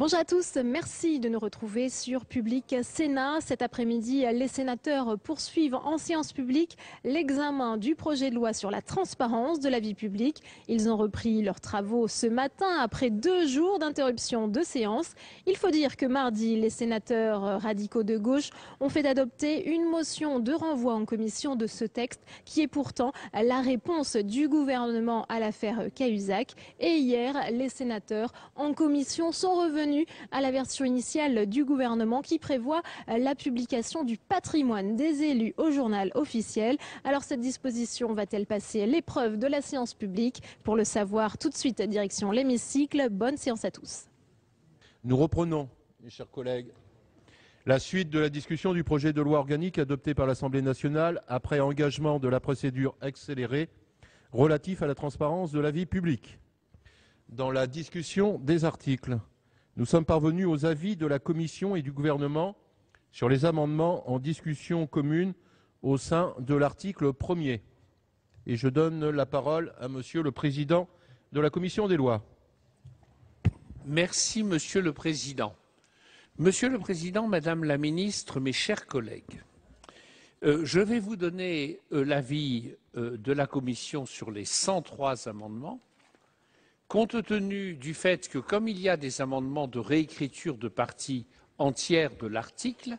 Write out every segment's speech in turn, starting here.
Bonjour à tous, merci de nous retrouver sur Public Sénat. Cet après-midi, les sénateurs poursuivent en séance publique l'examen du projet de loi sur la transparence de la vie publique. Ils ont repris leurs travaux ce matin après 2 jours d'interruption de séance. Il faut dire que mardi, les sénateurs radicaux de gauche ont fait adopter une motion de renvoi en commission de ce texte qui est pourtant la réponse du gouvernement à l'affaire Cahuzac. Et hier, les sénateurs en commission sont revenus à la version initiale du gouvernement qui prévoit la publication du patrimoine des élus au journal officiel. Alors cette disposition va-t-elle passer l'épreuve de la séance publique? Pour le savoir, tout de suite, direction l'hémicycle. Bonne séance à tous. Nous reprenons, mes chers collègues, la suite de la discussion du projet de loi organique adopté par l'Assemblée nationale après engagement de la procédure accélérée relatif à la transparence de la vie publique. Dans la discussion des articles, nous sommes parvenus aux avis de la Commission et du Gouvernement sur les amendements en discussion commune au sein de l'article 1er. Et je donne la parole à Monsieur le Président de la Commission des lois. Merci, Monsieur le Président. Monsieur le Président, Madame la Ministre, mes chers collègues, je vais vous donner l'avis de la Commission sur les 103 amendements. Compte tenu du fait que, comme il y a des amendements de réécriture de parties entières de l'article,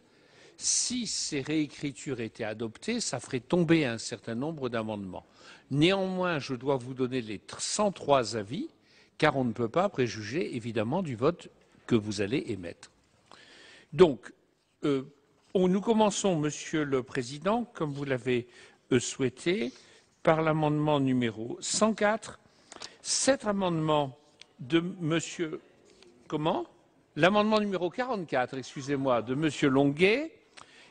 si ces réécritures étaient adoptées, ça ferait tomber un certain nombre d'amendements. Néanmoins, je dois vous donner les 103 avis, car on ne peut pas préjuger, évidemment, du vote que vous allez émettre. Donc, nous commençons, Monsieur le Président, comme vous l'avez souhaité, par l'amendement numéro 104. Cet amendement de Monsieur l'amendement numéro 44, excusez-moi, de Monsieur Longuet,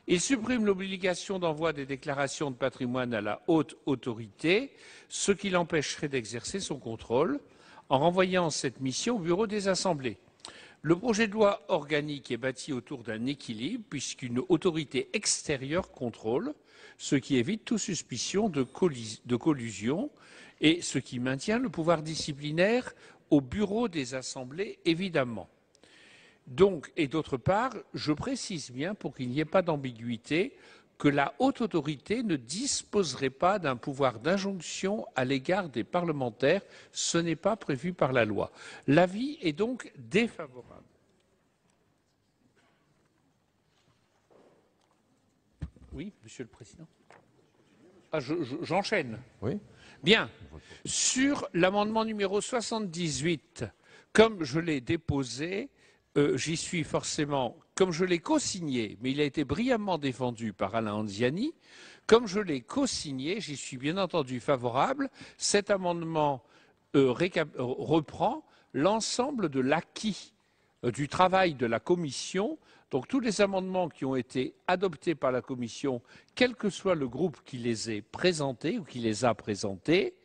il supprime l'obligation d'envoi des déclarations de patrimoine à la haute autorité, ce qui l'empêcherait d'exercer son contrôle, en renvoyant cette mission au bureau des assemblées. Le projet de loi organique est bâti autour d'un équilibre, puisqu'une autorité extérieure contrôle, ce qui évite toute suspicion de collusion et ce qui maintient le pouvoir disciplinaire au bureau des assemblées, évidemment. Donc, et d'autre part, je précise bien, pour qu'il n'y ait pas d'ambiguïté, que la haute autorité ne disposerait pas d'un pouvoir d'injonction à l'égard des parlementaires. Ce n'est pas prévu par la loi. L'avis est donc défavorable. Oui, Monsieur le Président. J'enchaîne. Oui. Bien. Sur l'amendement numéro 78, comme je l'ai déposé, j'y suis forcément, comme je l'ai co-signé, mais il a été brillamment défendu par Alain Anziani, comme je l'ai co-signé, j'y suis bien entendu favorable. Cet amendement reprend l'ensemble de l'acquis du travail de la Commission. Donc tous les amendements qui ont été adoptés par la Commission, quel que soit le groupe qui les ait présentés ou qui les a présentés,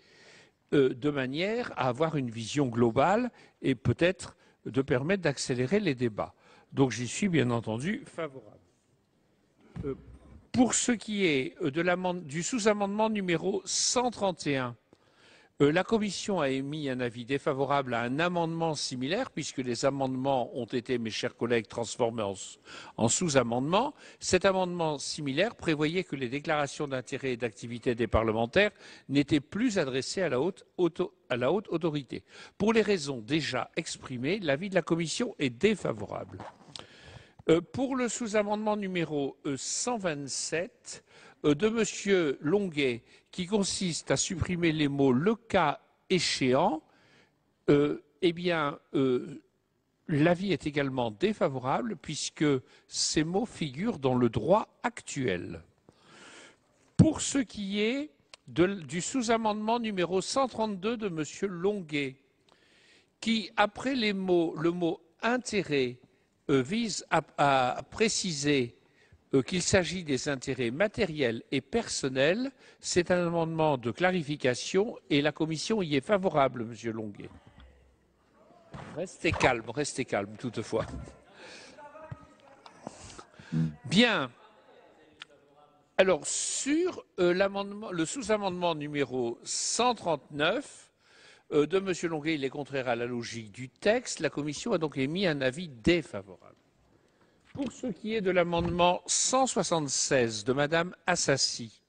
de manière à avoir une vision globale et peut-être de permettre d'accélérer les débats. Donc j'y suis bien entendu favorable. Pour ce qui est du sous-amendement numéro 131, la Commission a émis un avis défavorable à un amendement similaire, puisque les amendements ont été, mes chers collègues, transformés en sous-amendements. Cet amendement similaire prévoyait que les déclarations d'intérêt et d'activité des parlementaires n'étaient plus adressées à la haute autorité. Pour les raisons déjà exprimées, l'avis de la Commission est défavorable. Pour le sous-amendement numéro 127 de M. Longuet, qui consiste à supprimer les mots « le cas échéant », l'avis est également défavorable puisque ces mots figurent dans le droit actuel. Pour ce qui est du sous-amendement numéro 132 de M. Longuet, qui, après le mot « intérêt », vise à préciser qu'il s'agit des intérêts matériels et personnels, c'est un amendement de clarification et la Commission y est favorable, Monsieur Longuet. Restez calme toutefois. Bien. Alors, sur le sous-amendement numéro 139, de M. Longuet, il est contraire à la logique du texte. La commission a donc émis un avis défavorable. Pour ce qui est de l'amendement 176 de Mme Assassi,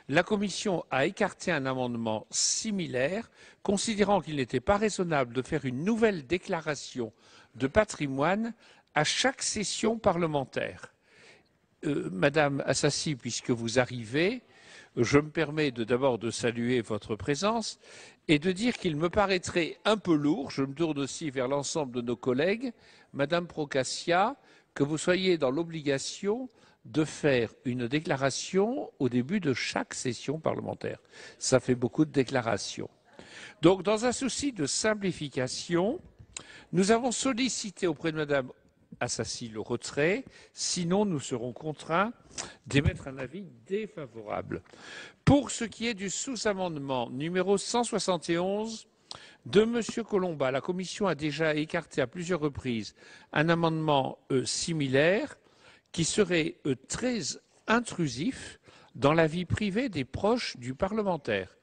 la commission a écarté un amendement similaire, considérant qu'il n'était pas raisonnable de faire une nouvelle déclaration de patrimoine à chaque session parlementaire. Madame Assassi, puisque vous arrivez, je me permets d'abord de saluer votre présence et de dire qu'il me paraîtrait un peu lourd, je me tourne aussi vers l'ensemble de nos collègues, Madame Procaccia, que vous soyez dans l'obligation de faire une déclaration au début de chaque session parlementaire. Ça fait beaucoup de déclarations. Donc, dans un souci de simplification, nous avons sollicité auprès de Madame Assassi le retrait, sinon nous serons contraints d'émettre un avis défavorable. Pour ce qui est du sous-amendement numéro 171 de M. Colomba, la Commission a déjà écarté à plusieurs reprises un amendement similaire qui serait très intrusif dans la vie privée des proches du parlementaire,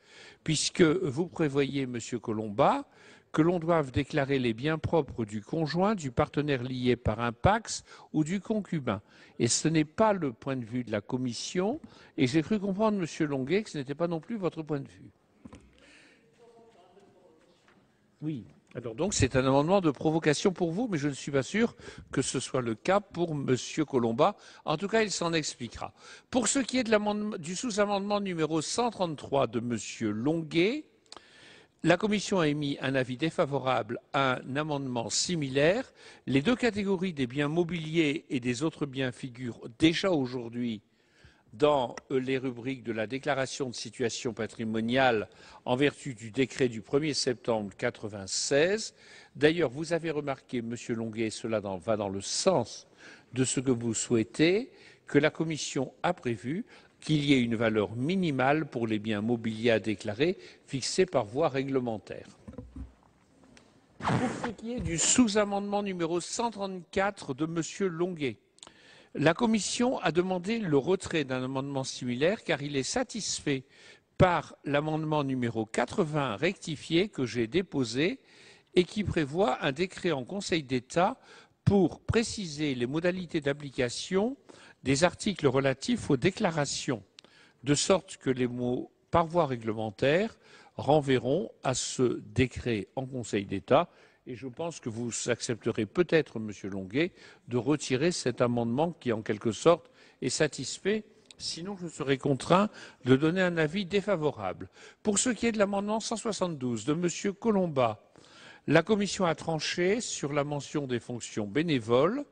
puisque vous prévoyez, M. Colomba, que l'on doive déclarer les biens propres du conjoint, du partenaire lié par un pax ou du concubin. Et ce n'est pas le point de vue de la Commission, et j'ai cru comprendre, Monsieur Longuet, que ce n'était pas non plus votre point de vue. Oui. Alors donc c'est un amendement de provocation pour vous, mais je ne suis pas sûr que ce soit le cas pour Monsieur Colomba. En tout cas, il s'en expliquera. Pour ce qui est du sous-amendement numéro 133 de Monsieur Longuet, la Commission a émis un avis défavorable à un amendement similaire. Les deux catégories des biens mobiliers et des autres biens figurent déjà aujourd'hui dans les rubriques de la déclaration de situation patrimoniale en vertu du décret du 1er septembre 1996. D'ailleurs, vous avez remarqué, Monsieur Longuet, cela va dans le sens de ce que vous souhaitez, que la Commission a prévu qu'il y ait une valeur minimale pour les biens mobiliers à déclarer, fixée par voie réglementaire. Pour ce qui est du sous-amendement numéro 134 de M. Longuet, la Commission a demandé le retrait d'un amendement similaire car il est satisfait par l'amendement numéro 80 rectifié que j'ai déposé et qui prévoit un décret en Conseil d'État pour préciser les modalités d'application des articles relatifs aux déclarations, de sorte que les mots « par voie réglementaire » renverront à ce décret en Conseil d'État. Et je pense que vous accepterez peut-être, Monsieur Longuet, de retirer cet amendement qui, en quelque sorte, est satisfait. Sinon, je serai contraint de donner un avis défavorable. Pour ce qui est de l'amendement 172 de Monsieur Colomba, la Commission a tranché sur la mention des fonctions bénévoles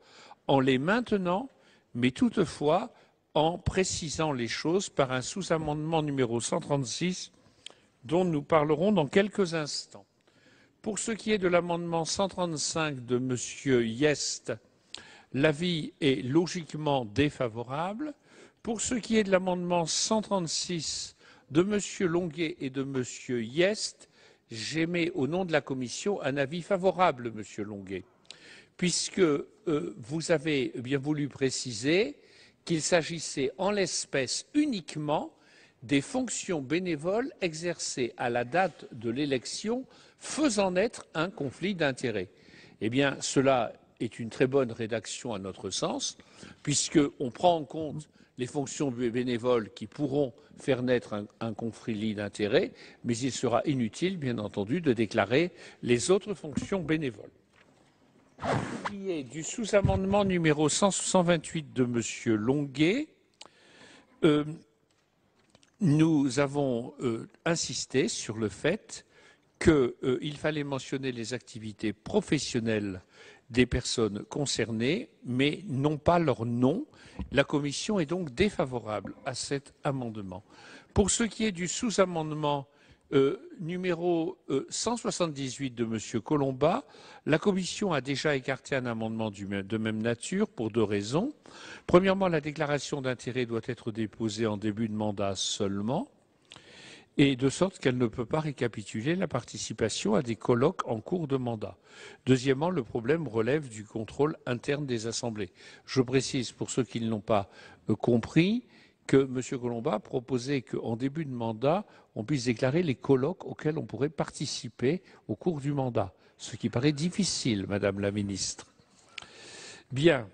en les maintenant, mais toutefois en précisant les choses par un sous-amendement numéro 136 dont nous parlerons dans quelques instants. Pour ce qui est de l'amendement 135 de M. Hyest, l'avis est logiquement défavorable. Pour ce qui est de l'amendement 136 de M. Longuet et de M. Hyest, j'émets au nom de la Commission un avis favorable, M. Longuet, puisque vous avez bien voulu préciser qu'il s'agissait en l'espèce uniquement des fonctions bénévoles exercées à la date de l'élection faisant naître un conflit d'intérêts. Eh bien, cela est une très bonne rédaction à notre sens, puisqu'on prend en compte les fonctions bénévoles qui pourront faire naître un conflit d'intérêts, mais il sera inutile, bien entendu, de déclarer les autres fonctions bénévoles. Ce qui est du sous-amendement numéro 128 de M. Longuet, nous avons insisté sur le fait qu'il fallait mentionner les activités professionnelles des personnes concernées, mais non pas leur nom. La Commission est donc défavorable à cet amendement. Pour ce qui est du sous-amendement numéro 178 de M. Colomba, la Commission a déjà écarté un amendement de même nature pour deux raisons. Premièrement, la déclaration d'intérêt doit être déposée en début de mandat seulement, et de sorte qu'elle ne peut pas récapituler la participation à des colloques en cours de mandat. Deuxièmement, le problème relève du contrôle interne des assemblées. Je précise, pour ceux qui ne l'ont pas compris, que M. Colomba proposait qu'en début de mandat, on puisse déclarer les colloques auxquels on pourrait participer au cours du mandat, ce qui paraît difficile, Madame la Ministre. Bien.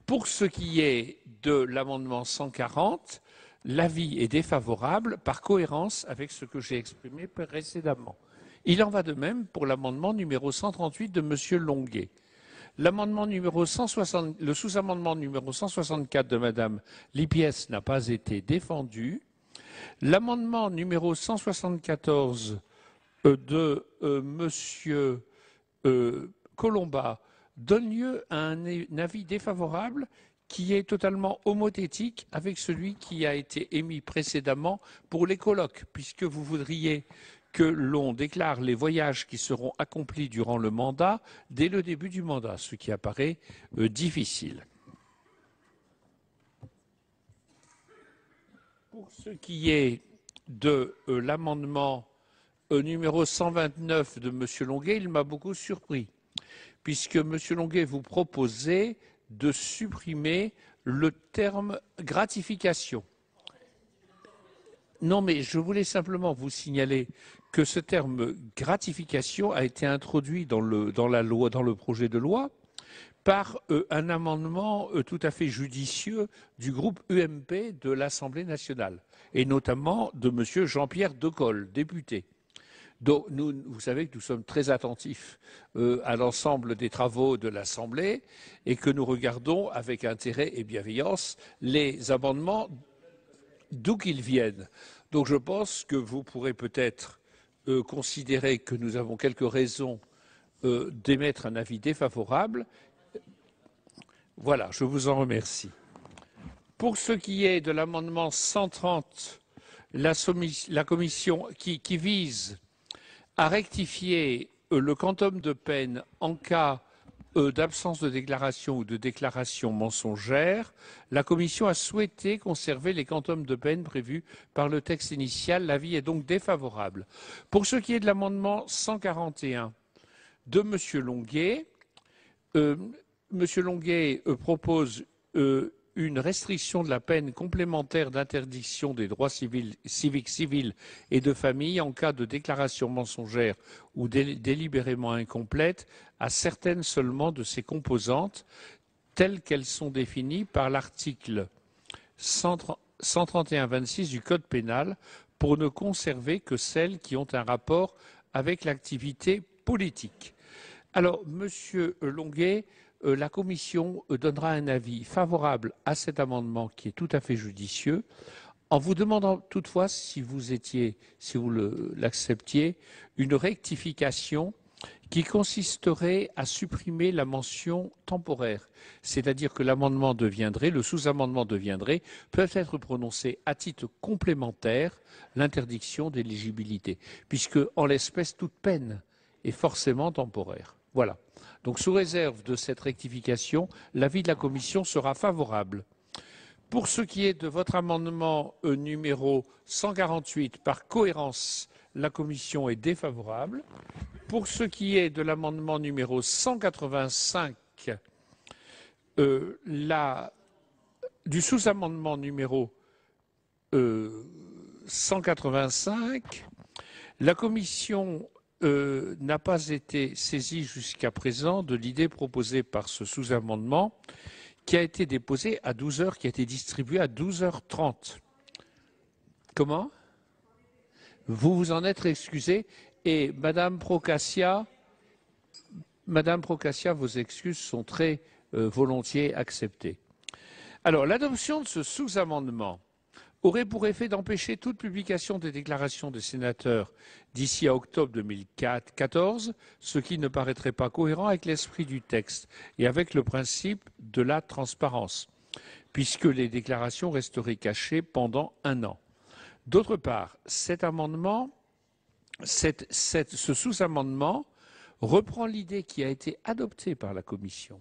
Pour ce qui est de l'amendement 140, l'avis est défavorable par cohérence avec ce que j'ai exprimé précédemment. Il en va de même pour l'amendement numéro 138 de M. Longuet. L'amendement numéro 160, le sous-amendement numéro 164 de Mme Lipiès n'a pas été défendu. L'amendement numéro 174 de M. Colomba donne lieu à un avis défavorable qui est totalement homothétique avec celui qui a été émis précédemment pour les colloques, puisque vous voudriez que l'on déclare les voyages qui seront accomplis durant le mandat dès le début du mandat, ce qui apparaît difficile. Pour ce qui est de l'amendement numéro 129 de M. Longuet, il m'a beaucoup surpris, puisque M. Longuet vous proposait de supprimer le terme gratification. Non, mais je voulais simplement vous signaler que ce terme gratification a été introduit dans le projet de loi par un amendement tout à fait judicieux du groupe UMP de l'Assemblée nationale, et notamment de M. Jean-Pierre Decolle, député. Donc, vous savez que nous sommes très attentifs à l'ensemble des travaux de l'Assemblée et que nous regardons avec intérêt et bienveillance les amendements d'où qu'ils viennent. Donc je pense que vous pourrez peut-être considérer que nous avons quelques raisons d'émettre un avis défavorable. Voilà, je vous en remercie. Pour ce qui est de l'amendement 130, la commission qui vise à rectifier le quantum de peine en cas d'absence de déclaration ou de déclaration mensongère, la Commission a souhaité conserver les quantums de peine prévus par le texte initial. L'avis est donc défavorable. Pour ce qui est de l'amendement 141 de M. Longuet, M. Longuet propose une restriction de la peine complémentaire d'interdiction des droits civiques, civils et de famille en cas de déclaration mensongère ou délibérément incomplète à certaines seulement de ses composantes, telles qu'elles sont définies par l'article 131-26 du Code pénal, pour ne conserver que celles qui ont un rapport avec l'activité politique. Alors, Monsieur Longuet, la Commission donnera un avis favorable à cet amendement qui est tout à fait judicieux, en vous demandant toutefois, si vous l'acceptiez, une rectification qui consisterait à supprimer la mention temporaire. C'est-à-dire que l'amendement deviendrait, le sous-amendement deviendrait, peut être prononcé à titre complémentaire l'interdiction d'éligibilité, puisque, en l'espèce, toute peine est forcément temporaire. Voilà. Donc, sous réserve de cette rectification, l'avis de la Commission sera favorable. Pour ce qui est de votre amendement numéro 148, par cohérence, la Commission est défavorable. Pour ce qui est de l'amendement numéro 185, du sous-amendement numéro 185, la Commission n'a pas été saisie jusqu'à présent de l'idée proposée par ce sous-amendement qui a été déposé à 12 heures, qui a été distribué à 12h30. Comment? Vous vous en êtes excusé et Madame Procaccia, vos excuses sont très volontiers acceptées. Alors, l'adoption de ce sous-amendement aurait pour effet d'empêcher toute publication des déclarations des sénateurs d'ici à octobre 2014, ce qui ne paraîtrait pas cohérent avec l'esprit du texte et avec le principe de la transparence, puisque les déclarations resteraient cachées pendant un an. D'autre part, cet amendement, ce sous-amendement reprend l'idée qui a été adoptée par la Commission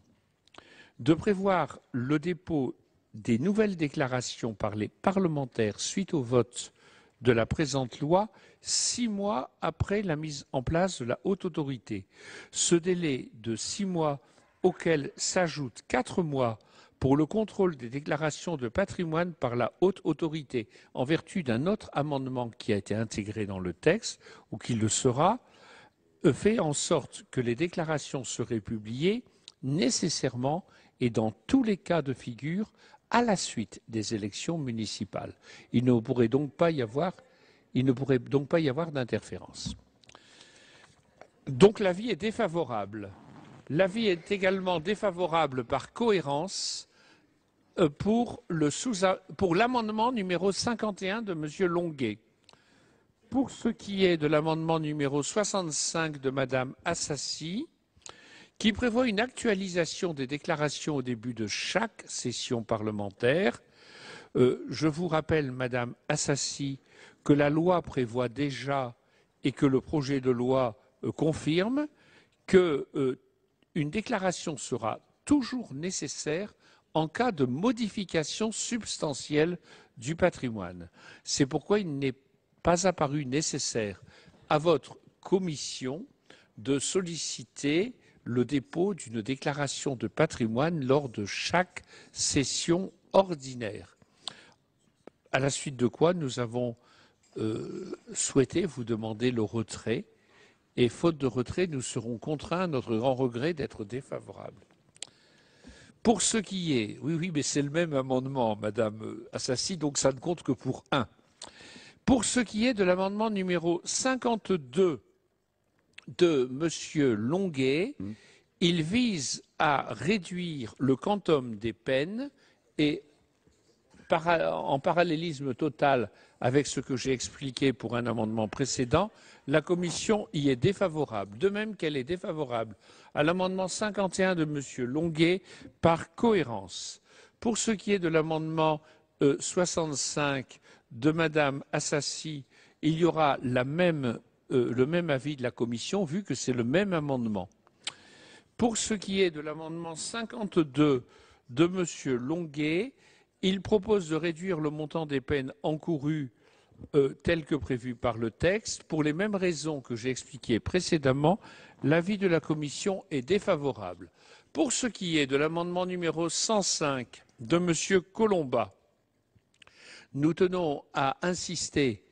de prévoir le dépôt des nouvelles déclarations par les parlementaires suite au vote de la présente loi 6 mois après la mise en place de la haute autorité. Ce délai de 6 mois auquel s'ajoutent 4 mois pour le contrôle des déclarations de patrimoine par la haute autorité, en vertu d'un autre amendement qui a été intégré dans le texte, ou qui le sera, fait en sorte que les déclarations seraient publiées nécessairement et dans tous les cas de figure à la suite des élections municipales. Il ne pourrait donc pas y avoir d'interférence. Donc l'avis est défavorable. L'avis est également défavorable par cohérence pour l'amendement numéro 51 de M. Longuet. Pour ce qui est de l'amendement numéro 65 de Mme Assassi, qui prévoit une actualisation des déclarations au début de chaque session parlementaire, je vous rappelle, Mme Assassi, que la loi prévoit déjà et que le projet de loi confirme qu'une déclaration sera toujours nécessaire en cas de modification substantielle du patrimoine. C'est pourquoi il n'est pas apparu nécessaire à votre commission de solliciter le dépôt d'une déclaration de patrimoine lors de chaque session ordinaire. À la suite de quoi, nous avons souhaité vous demander le retrait et faute de retrait, nous serons contraints, à notre grand regret, d'être défavorables. Pour ce qui est, oui, mais c'est le même amendement, Madame Assassi, donc ça ne compte que pour un. Pour ce qui est de l'amendement numéro 52 de M. Longuet, il vise à réduire le quantum des peines et en parallélisme total avec ce que j'ai expliqué pour un amendement précédent, la Commission y est défavorable, de même qu'elle est défavorable à l'amendement 51 de M. Longuet par cohérence. Pour ce qui est de l'amendement 65 de Mme Assassi, il y aura le même avis de la Commission vu que c'est le même amendement. Pour ce qui est de l'amendement 52 de M. Longuet, il propose de réduire le montant des peines encourues tel que prévu par le texte. Pour les mêmes raisons que j'ai expliquées précédemment, l'avis de la Commission est défavorable. Pour ce qui est de l'amendement numéro 105 de M. Colomba, nous tenons à insister,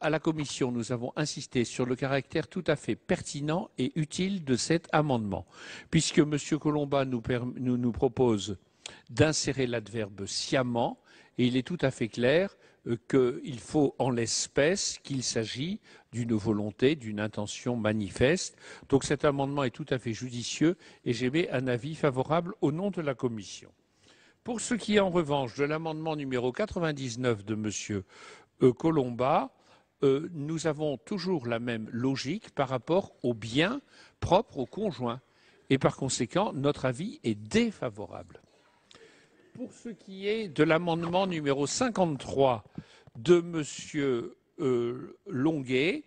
à la Commission, nous avons insisté sur le caractère tout à fait pertinent et utile de cet amendement, puisque M. Colomba nous propose d'insérer l'adverbe sciemment, et il est tout à fait clair qu'il faut en l'espèce qu'il s'agit d'une volonté, d'une intention manifeste. Donc cet amendement est tout à fait judicieux et j'émets un avis favorable au nom de la Commission. Pour ce qui est en revanche de l'amendement numéro 99 de M. Colomba, nous avons toujours la même logique par rapport aux biens propres aux conjoints et par conséquent notre avis est défavorable. Pour ce qui est de l'amendement numéro 53 de M. Longuet,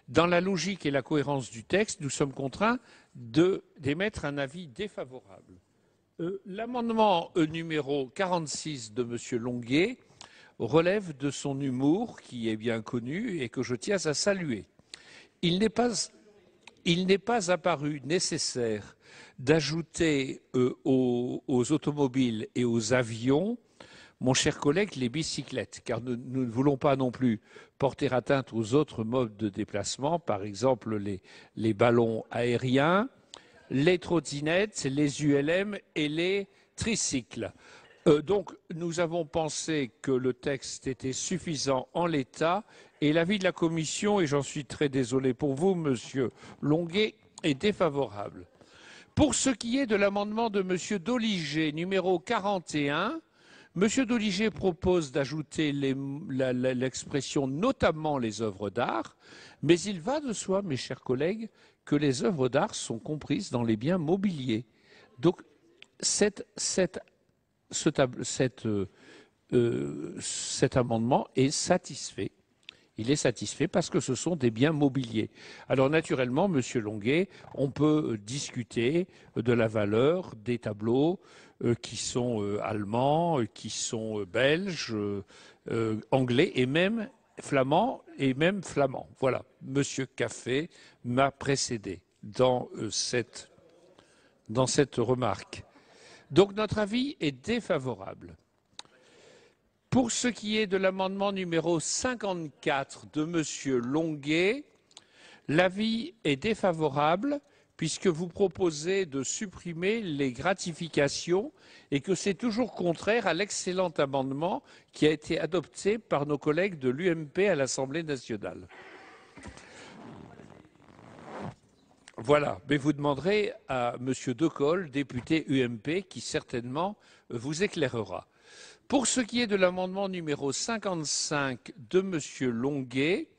dans la logique et la cohérence du texte, nous sommes contraints d'émettre un avis défavorable. L'amendement numéro 46 de M. Longuet relève de son humour, qui est bien connu et que je tiens à saluer. Il n'est pas apparu nécessaire d'ajouter aux automobiles et aux avions, mon cher collègue, les bicyclettes, car nous ne voulons pas non plus porter atteinte aux autres modes de déplacement, par exemple les ballons aériens, les trottinettes, les ULM et les tricycles. Donc nous avons pensé que le texte était suffisant en l'état et l'avis de la Commission, et j'en suis très désolé pour vous, Monsieur Longuet, est défavorable. Pour ce qui est de l'amendement de M. Doligé, numéro 41, M. Doligé propose d'ajouter l'expression notamment les œuvres d'art, mais il va de soi, mes chers collègues, que les œuvres d'art sont comprises dans les biens mobiliers. Donc cet amendement est satisfait. Il est satisfait parce que ce sont des biens mobiliers. Alors naturellement, Monsieur Longuet, on peut discuter de la valeur des tableaux qui sont allemands, qui sont belges, anglais et même flamands Voilà, Monsieur Café m'a précédé dans cette remarque. Donc notre avis est défavorable. Pour ce qui est de l'amendement numéro 54 de M. Longuet, l'avis est défavorable puisque vous proposez de supprimer les gratifications et que c'est toujours contraire à l'excellent amendement qui a été adopté par nos collègues de l'UMP à l'Assemblée nationale. Voilà, mais vous demanderez à M. Decool, député UMP, qui certainement vous éclairera. Pour ce qui est de l'amendement numéro 55 de M. Longuet,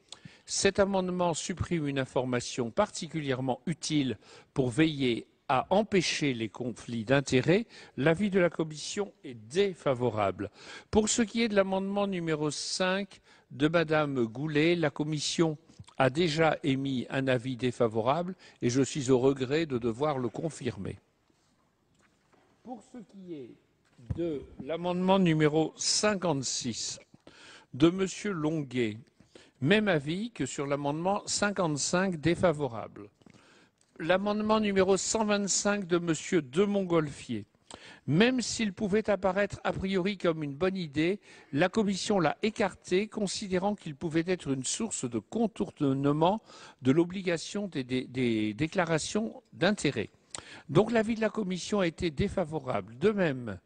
cet amendement supprime une information particulièrement utile pour veiller à empêcher les conflits d'intérêts. L'avis de la Commission est défavorable. Pour ce qui est de l'amendement numéro 5 de Mme Goulet, la Commission a déjà émis un avis défavorable et je suis au regret de devoir le confirmer. Pour ce qui est de l'amendement numéro 56 de M. Longuet, même avis que sur l'amendement 55 défavorable. L'amendement numéro 125 de M. de Montgolfier, même s'il pouvait apparaître a priori comme une bonne idée, la Commission l'a écarté, considérant qu'il pouvait être une source de contournement de l'obligation des déclarations d'intérêt. Donc l'avis de la Commission a été défavorable. De même,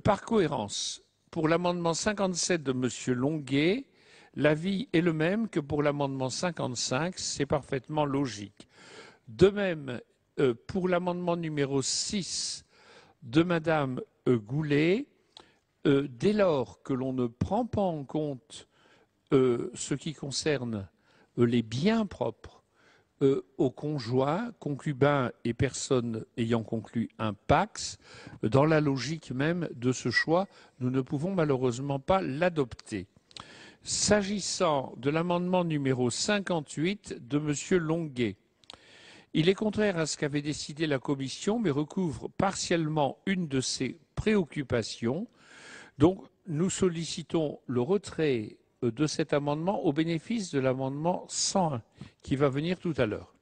par cohérence, pour l'amendement 57 de M. Longuet, l'avis est le même que pour l'amendement 55, c'est parfaitement logique. De même, pour l'amendement numéro 6 de Mme Goulet, dès lors que l'on ne prend pas en compte ce qui concerne les biens propres aux conjoints, concubins et personnes ayant conclu un PACS, dans la logique même de ce choix, nous ne pouvons malheureusement pas l'adopter. S'agissant de l'amendement numéro 58 de M. Longuet, il est contraire à ce qu'avait décidé la Commission, mais recouvre partiellement une de ses préoccupations. Donc, nous sollicitons le retrait de cet amendement au bénéfice de l'amendement 101, qui va venir tout à l'heure.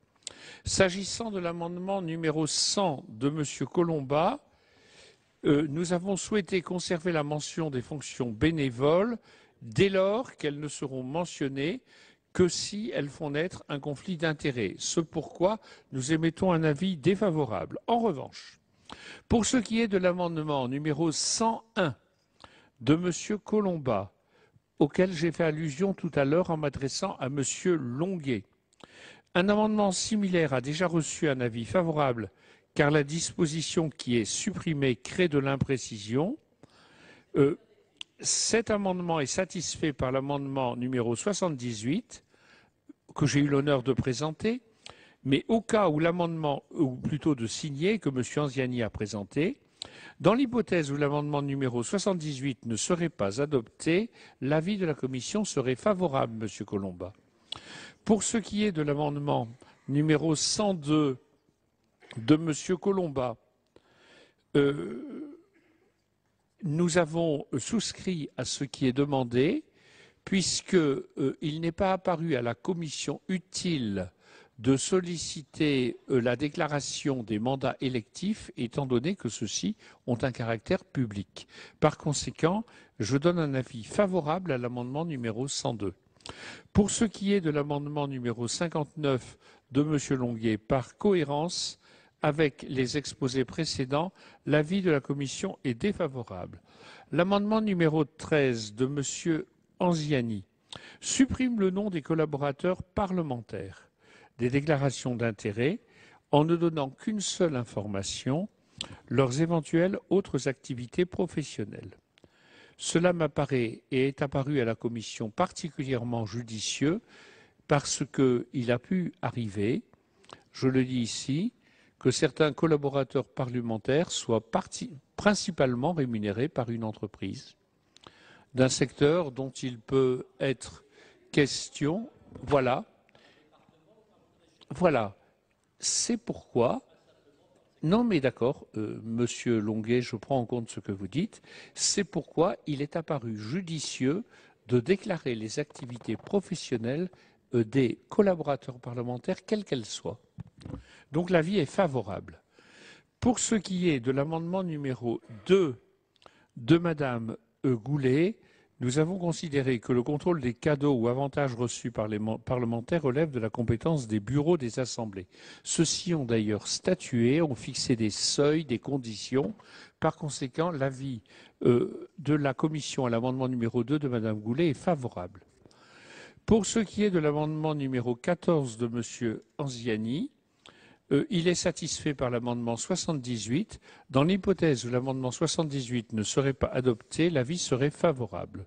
S'agissant de l'amendement numéro 100 de M. Colomba, nous avons souhaité conserver la mention des fonctions bénévoles dès lors qu'elles ne seront mentionnées que si elles font naître un conflit d'intérêts, ce pourquoi nous émettons un avis défavorable. En revanche, pour ce qui est de l'amendement numéro 101 de M. Colomba, auquel j'ai fait allusion tout à l'heure en m'adressant à M. Longuet, un amendement similaire a déjà reçu un avis favorable car la disposition qui est supprimée crée de l'imprécision. Cet amendement est satisfait par l'amendement numéro 78 que j'ai eu l'honneur de présenter, mais au cas où l'amendement, ou plutôt de signer, que M. Anziani a présenté, dans l'hypothèse où l'amendement numéro 78 ne serait pas adopté, l'avis de la Commission serait favorable, M. Colomba. Pour ce qui est de l'amendement numéro 102 de M. Colomba, nous avons souscrit à ce qui est demandé, puisqu'il n'est pas apparu à la Commission utile de solliciter la déclaration des mandats électifs, étant donné que ceux-ci ont un caractère public. Par conséquent, je donne un avis favorable à l'amendement numéro 102. Pour ce qui est de l'amendement numéro 59 de M. Longuet, par cohérence avec les exposés précédents, l'avis de la Commission est défavorable. L'amendement numéro 13 de M. Anziani supprime le nom des collaborateurs parlementaires des déclarations d'intérêt en ne donnant qu'une seule information, leurs éventuelles autres activités professionnelles. Cela m'apparaît et est apparu à la Commission particulièrement judicieux parce qu'il a pu arriver, je le dis ici, que certains collaborateurs parlementaires soient principalement rémunérés par une entreprise d'un secteur dont il peut être question. Voilà. C'est pourquoi. Non, mais d'accord, Monsieur Longuet, je prends en compte ce que vous dites. C'est pourquoi il est apparu judicieux de déclarer les activités professionnelles des collaborateurs parlementaires, quelles qu'elles soient. Donc l'avis est favorable. Pour ce qui est de l'amendement numéro 2 de Madame Goulet, nous avons considéré que le contrôle des cadeaux ou avantages reçus par les parlementaires relève de la compétence des bureaux des assemblées. Ceux-ci ont d'ailleurs statué, ont fixé des seuils, des conditions. Par conséquent, l'avis de la commission à l'amendement numéro 2 de Madame Goulet est favorable. Pour ce qui est de l'amendement numéro 14 de Monsieur Anziani, il est satisfait par l'amendement 78. Dans l'hypothèse où l'amendement 78 ne serait pas adopté, l'avis serait favorable.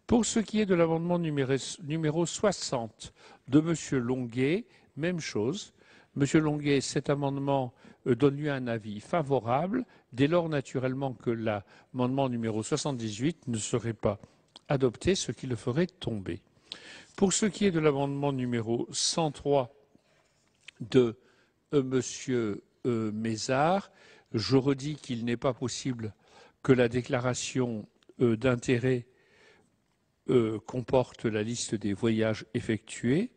Pour ce qui est de l'amendement numéro 60 de M. Longuet, même chose. M. Longuet, cet amendement donne lieu à un avis favorable, dès lors naturellement que l'amendement numéro 78 ne serait pas adopté, ce qui le ferait tomber. Pour ce qui est de l'amendement numéro 103 de Monsieur Mézard, je redis qu'il n'est pas possible que la déclaration d'intérêt comporte la liste des voyages effectués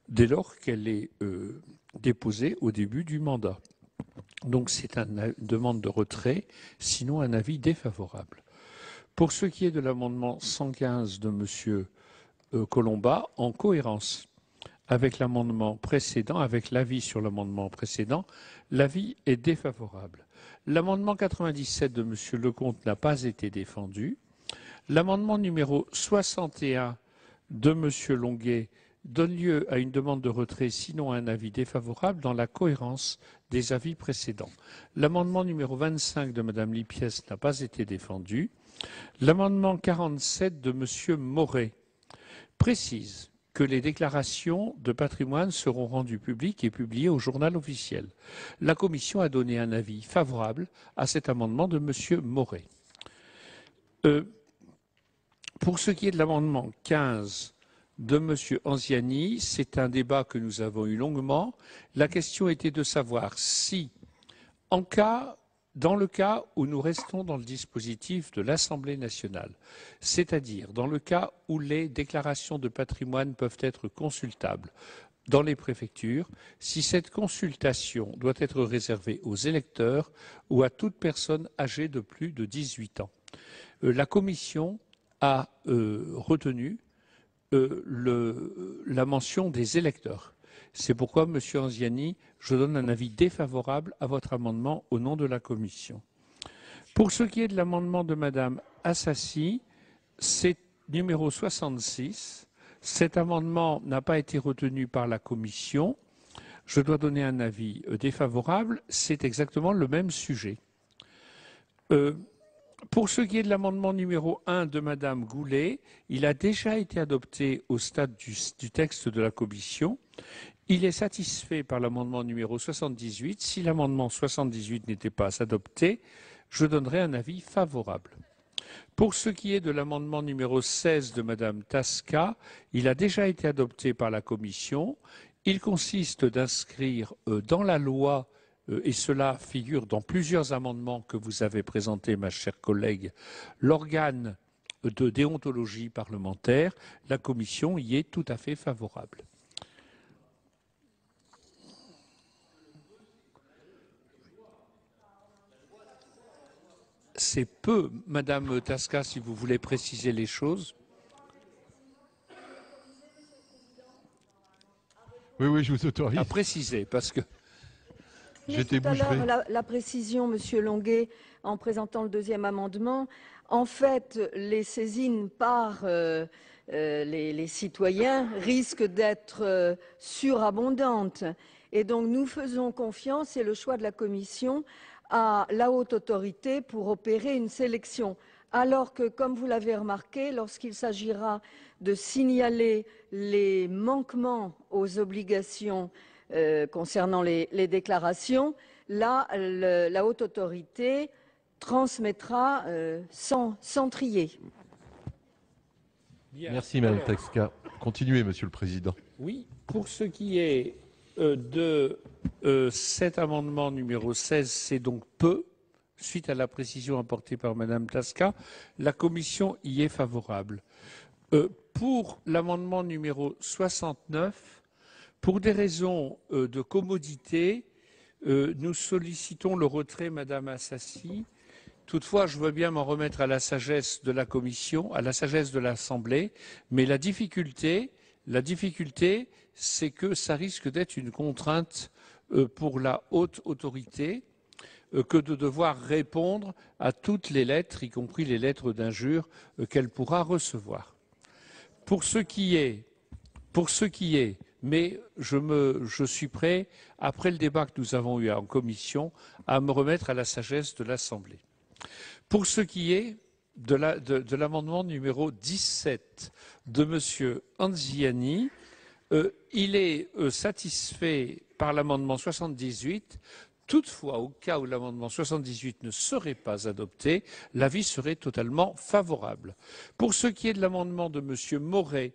dès lors qu'elle est déposée au début du mandat. Donc c'est une demande de retrait, sinon un avis défavorable. Pour ce qui est de l'amendement 115 de Monsieur Colomba, en cohérence avec l'amendement précédent, avec l'avis sur l'amendement précédent, l'avis est défavorable. L'amendement 97 de M. Lecomte n'a pas été défendu. L'amendement numéro 61 de M. Longuet donne lieu à une demande de retrait, sinon à un avis défavorable, dans la cohérence des avis précédents. L'amendement numéro 25 de Mme Lipiès n'a pas été défendu. L'amendement 47 de M. Moret précise que les déclarations de patrimoine seront rendues publiques et publiées au journal officiel. La Commission a donné un avis favorable à cet amendement de M. Moret. Pour ce qui est de l'amendement 15 de M. Anziani, c'est un débat que nous avons eu longuement. La question était de savoir si, dans le cas où nous restons dans le dispositif de l'Assemblée nationale, c'est-à-dire dans le cas où les déclarations de patrimoine peuvent être consultables dans les préfectures, si cette consultation doit être réservée aux électeurs ou à toute personne âgée de plus de 18 ans. La Commission a retenu la mention des électeurs. C'est pourquoi, Monsieur Anziani, je donne un avis défavorable à votre amendement au nom de la Commission. Pour ce qui est de l'amendement de Madame Assassi, c'est numéro 66. Cet amendement n'a pas été retenu par la Commission. Je dois donner un avis défavorable. C'est exactement le même sujet. Pour ce qui est de l'amendement numéro 1 de Madame Goulet, il a déjà été adopté au stade du texte de la Commission. Il est satisfait par l'amendement numéro 78. Si l'amendement 78 n'était pas adopté, je donnerai un avis favorable. Pour ce qui est de l'amendement numéro 16 de Madame Tasca, il a déjà été adopté par la Commission. Il consiste d'inscrire dans la loi, et cela figure dans plusieurs amendements que vous avez présentés, ma chère collègue, l'organe de déontologie parlementaire. La Commission y est tout à fait favorable. C'est peu, Madame Tasca, si vous voulez préciser les choses. Oui, je vous autorise. À préciser, parce que j'étais bouche bée. La précision, Monsieur Longuet, en présentant le deuxième amendement, en fait, les saisines par les citoyens risquent d'être surabondantes. Et donc, nous faisons confiance, c'est le choix de la Commission, à la haute autorité pour opérer une sélection. Alors que, comme vous l'avez remarqué, lorsqu'il s'agira de signaler les manquements aux obligations concernant les déclarations, là, la haute autorité transmettra sans trier. Bien. Merci, Madame Tasca. Continuez, Monsieur le Président. Oui, pour ce qui est de cet amendement numéro 16, c'est donc peu, suite à la précision apportée par Madame Tasca. La Commission y est favorable. Pour l'amendement numéro 69, pour des raisons de commodité, Nous sollicitons le retrait, Madame Assassi. Toutefois, je veux bien m'en remettre à la sagesse de la Commission, à la sagesse de l'Assemblée, mais la difficulté, c'est que ça risque d'être une contrainte pour la haute autorité que de devoir répondre à toutes les lettres, y compris les lettres d'injure qu'elle pourra recevoir. Pour ce qui est, mais je suis prêt, après le débat que nous avons eu en commission, à me remettre à la sagesse de l'Assemblée. Pour ce qui est de l'amendement numéro 17 de M. Anziani, il est satisfait par l'amendement 78. Toutefois, au cas où l'amendement 78 ne serait pas adopté, l'avis serait totalement favorable. Pour ce qui est de l'amendement de M. Moret,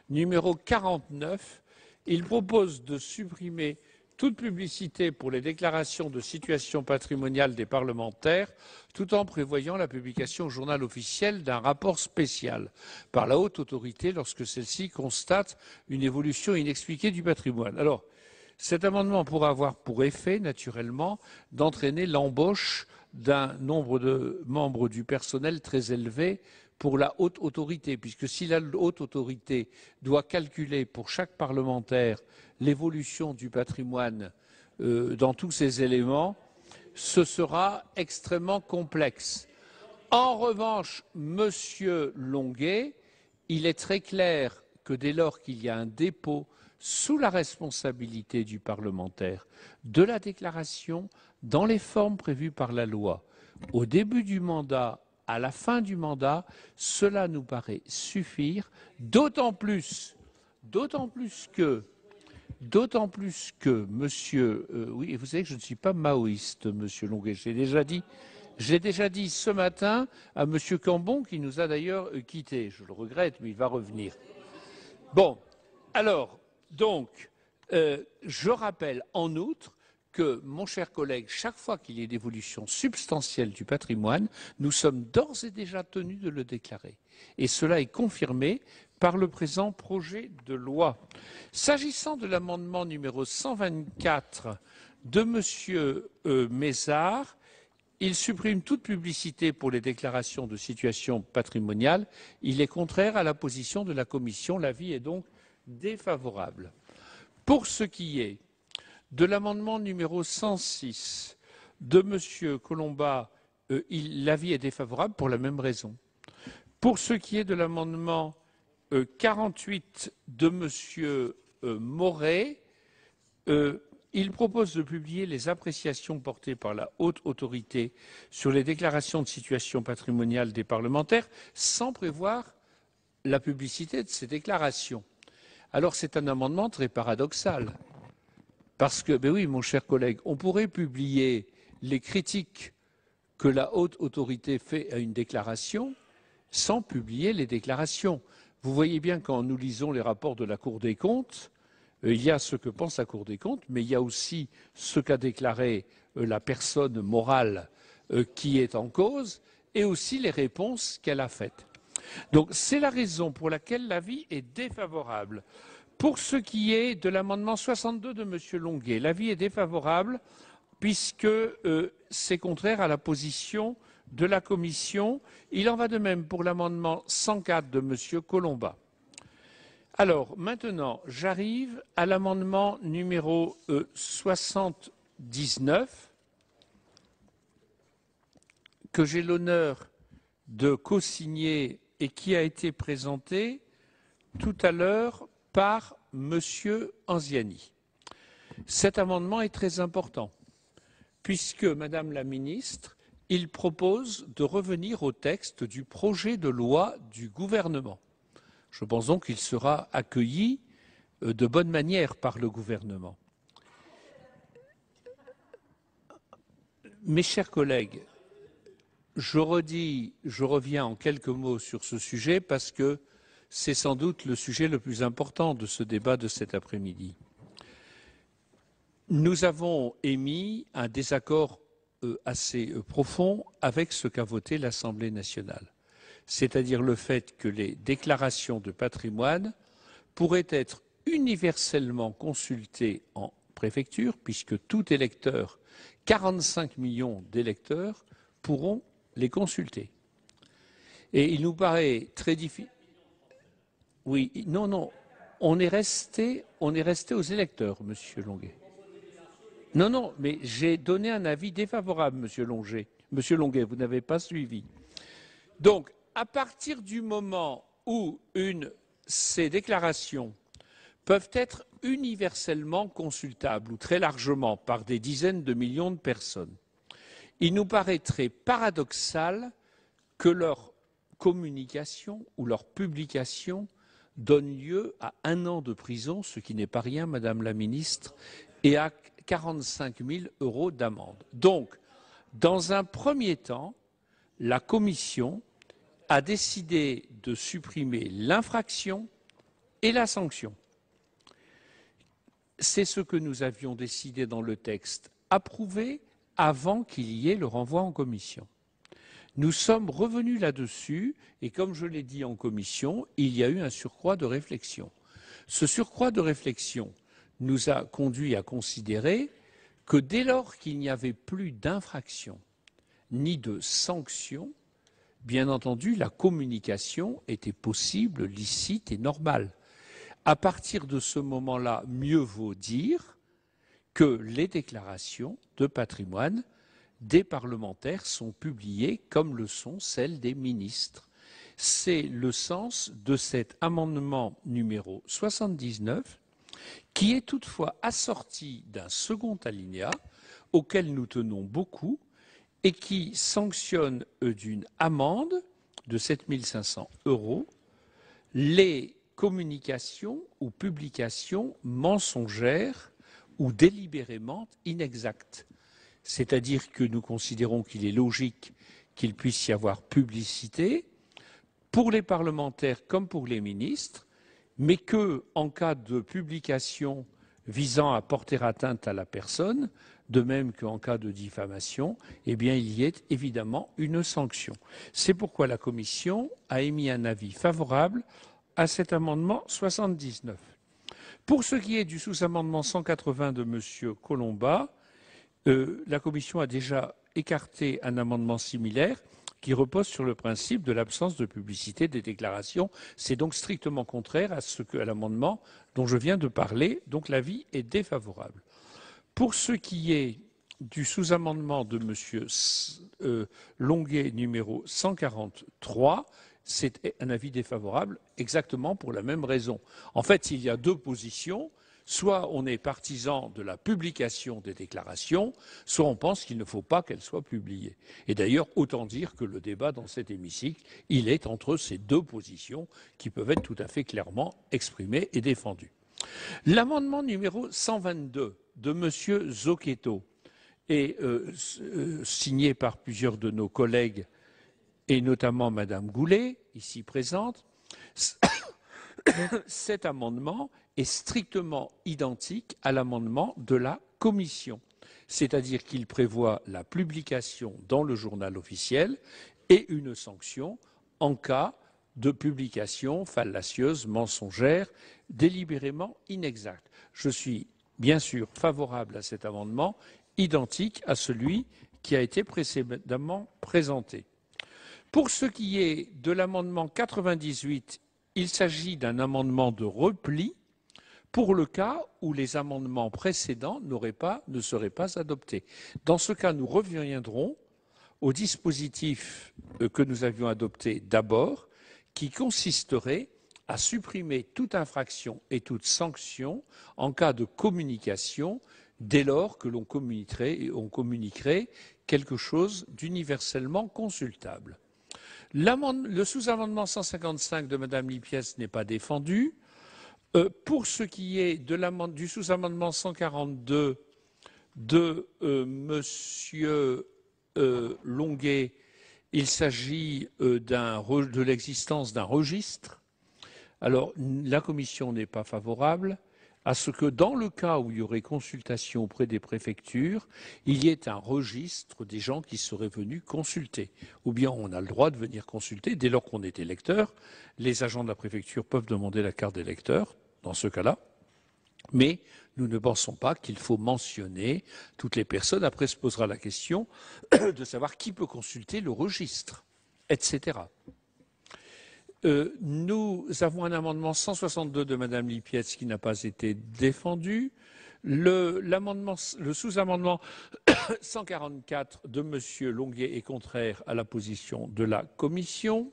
numéro 49, il propose de supprimer toute publicité pour les déclarations de situation patrimoniale des parlementaires, tout en prévoyant la publication au journal officiel d'un rapport spécial par la haute autorité lorsque celle-ci constate une évolution inexpliquée du patrimoine. Alors, cet amendement pourra avoir pour effet, naturellement, d'entraîner l'embauche d'un nombre de membres du personnel très élevé pour la haute autorité, puisque si la haute autorité doit calculer pour chaque parlementaire l'évolution du patrimoine dans tous ces éléments, ce sera extrêmement complexe. En revanche, Monsieur Longuet, il est très clair que dès lors qu'il y a un dépôt sous la responsabilité du parlementaire de la déclaration dans les formes prévues par la loi, au début du mandat, à la fin du mandat, cela nous paraît suffire, d'autant plus que, monsieur, oui, vous savez que je ne suis pas maoïste, monsieur Longuet, j'ai déjà dit ce matin à monsieur Cambon, qui nous a d'ailleurs quittés. Je le regrette, mais il va revenir. Bon, alors, donc, je rappelle en outre que, mon cher collègue, chaque fois qu'il y a une évolution substantielle du patrimoine, nous sommes d'ores et déjà tenus de le déclarer. Et cela est confirmé par le présent projet de loi. S'agissant de l'amendement numéro 124 de M. Mézard, il supprime toute publicité pour les déclarations de situation patrimoniale. Il est contraire à la position de la Commission. L'avis est donc défavorable. Pour ce qui est de l'amendement numéro 106 de M. Colomba, l'avis est défavorable pour la même raison. Pour ce qui est de l'amendement 48 de M. Moret, il propose de publier les appréciations portées par la haute autorité sur les déclarations de situation patrimoniale des parlementaires sans prévoir la publicité de ces déclarations. Alors c'est un amendement très paradoxal. Parce que, ben oui, mon cher collègue, on pourrait publier les critiques que la haute autorité fait à une déclaration sans publier les déclarations. Vous voyez bien quand nous lisons les rapports de la Cour des comptes, il y a ce que pense la Cour des comptes, mais il y a aussi ce qu'a déclaré la personne morale qui est en cause et aussi les réponses qu'elle a faites. Donc c'est la raison pour laquelle l'avis est défavorable. Pour ce qui est de l'amendement 62 de M. Longuet, l'avis est défavorable puisque c'est contraire à la position de la Commission. Il en va de même pour l'amendement 104 de M. Colomba. Alors, maintenant, j'arrive à l'amendement numéro 79 que j'ai l'honneur de co-signer et qui a été présenté tout à l'heure par M. Anziani. Cet amendement est très important puisque, Madame la Ministre, il propose de revenir au texte du projet de loi du gouvernement. Je pense donc qu'il sera accueilli de bonne manière par le gouvernement. Mes chers collègues, je reviens en quelques mots sur ce sujet parce que c'est sans doute le sujet le plus important de ce débat de cet après-midi. Nous avons émis un désaccord assez profond avec ce qu'a voté l'Assemblée nationale, c'est-à-dire le fait que les déclarations de patrimoine pourraient être universellement consultées en préfectures, puisque tout électeur, 45 millions d'électeurs, pourront les consulter. Et il nous paraît très difficile. Oui, non, on est resté aux électeurs, Monsieur Longuet. Non, mais j'ai donné un avis défavorable, Monsieur Longuet. Monsieur Longuet, vous n'avez pas suivi. Donc, à partir du moment où ces déclarations peuvent être universellement consultables ou très largement par des dizaines de millions de personnes, il nous paraîtrait paradoxal que leur communication ou leur publication donne lieu à 1 an de prison, ce qui n'est pas rien, Madame la Ministre, et à 45 000 € d'amende. Donc, dans un premier temps, la Commission a décidé de supprimer l'infraction et la sanction. C'est ce que nous avions décidé dans le texte approuvé avant qu'il y ait le renvoi en commission. Nous sommes revenus là-dessus et comme je l'ai dit en commission, il y a eu un surcroît de réflexion. Ce surcroît de réflexion nous a conduit à considérer que dès lors qu'il n'y avait plus d'infraction ni de sanction, bien entendu, la communication était possible, licite et normale. À partir de ce moment-là, mieux vaut dire que les déclarations de patrimoine des parlementaires sont publiées comme le sont celles des ministres. C'est le sens de cet amendement numéro 79 qui est toutefois assorti d'un second alinéa auquel nous tenons beaucoup et qui sanctionne d'une amende de 7 500 € les communications ou publications mensongères ou délibérément inexactes. C'est-à-dire que nous considérons qu'il est logique qu'il puisse y avoir publicité pour les parlementaires comme pour les ministres, mais que, en cas de publication visant à porter atteinte à la personne, de même qu'en cas de diffamation, eh bien, il y ait évidemment une sanction. C'est pourquoi la Commission a émis un avis favorable à cet amendement 79. Pour ce qui est du sous-amendement 180 de M. Colomba, la Commission a déjà écarté un amendement similaire qui repose sur le principe de l'absence de publicité des déclarations. C'est donc strictement contraire à l'amendement dont je viens de parler, donc l'avis est défavorable. Pour ce qui est du sous-amendement de M. Longuet numéro 143, c'est un avis défavorable exactement pour la même raison. En fait, il y a deux positions. Soit on est partisan de la publication des déclarations, soit on pense qu'il ne faut pas qu'elles soient publiées. Et d'ailleurs, autant dire que le débat dans cet hémicycle, il est entre ces deux positions qui peuvent être tout à fait clairement exprimées et défendues. L'amendement numéro 122 de M. Zocchetto est signé par plusieurs de nos collègues et notamment Mme Goulet, ici présente. Cet amendement est strictement identique à l'amendement de la Commission, c'est-à-dire qu'il prévoit la publication dans le journal officiel et une sanction en cas de publication fallacieuse, mensongère, délibérément inexacte. Je suis bien sûr favorable à cet amendement, identique à celui qui a été précédemment présenté. Pour ce qui est de l'amendement 98, il s'agit d'un amendement de repli pour le cas où les amendements précédents ne seraient pas adoptés. Dans ce cas, nous reviendrons au dispositif que nous avions adopté d'abord, qui consisterait à supprimer toute infraction et toute sanction en cas de communication dès lors que l'on communiquerait quelque chose d'universellement consultable. Le sous-amendement 155 de Mme Lipiès n'est pas défendu. Pour ce qui est du sous-amendement 142 de M. Longuet, il s'agit de l'existence d'un registre. Alors, la Commission n'est pas favorable à ce que, dans le cas où il y aurait consultation auprès des préfectures, il y ait un registre des gens qui seraient venus consulter. Ou bien on a le droit de venir consulter dès lors qu'on est électeur. Les agents de la préfecture peuvent demander la carte d'électeur, dans ce cas-là. Mais Nous ne pensons pas qu'il faut mentionner toutes les personnes. Après se posera la question de savoir qui peut consulter le registre, etc. Nous avons un amendement 162 de Madame Lipietz qui n'a pas été défendu. Le sous-amendement 144 de Monsieur Longuet est contraire à la position de la Commission.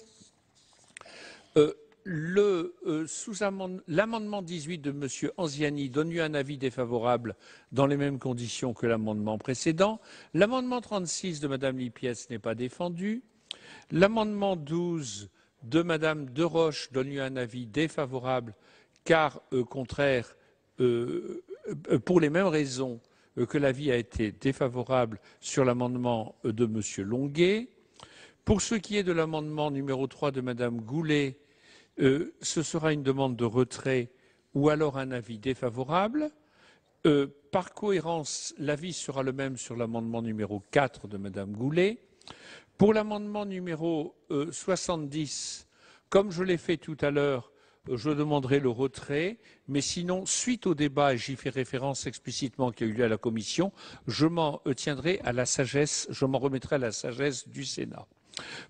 L'amendement 18 de Monsieur Anziani donne lieu à un avis défavorable dans les mêmes conditions que l'amendement précédent. L'amendement 36 de Madame Lipietz n'est pas défendu. L'amendement 12 de Madame Deroche donne lieu à un avis défavorable car contraire pour les mêmes raisons que l'avis a été défavorable sur l'amendement de Monsieur Longuet. Pour ce qui est de l'amendement numéro 3 de Madame Goulet, ce sera une demande de retrait ou alors un avis défavorable. Par cohérence, l'avis sera le même sur l'amendement numéro 4 de Madame Goulet. Pour l'amendement numéro 70, comme je l'ai fait tout à l'heure, je demanderai le retrait, mais sinon, suite au débat, et j'y fais référence explicitement qui a eu lieu à la Commission, je m'en tiendrai à la sagesse, je m'en remettrai à la sagesse du Sénat.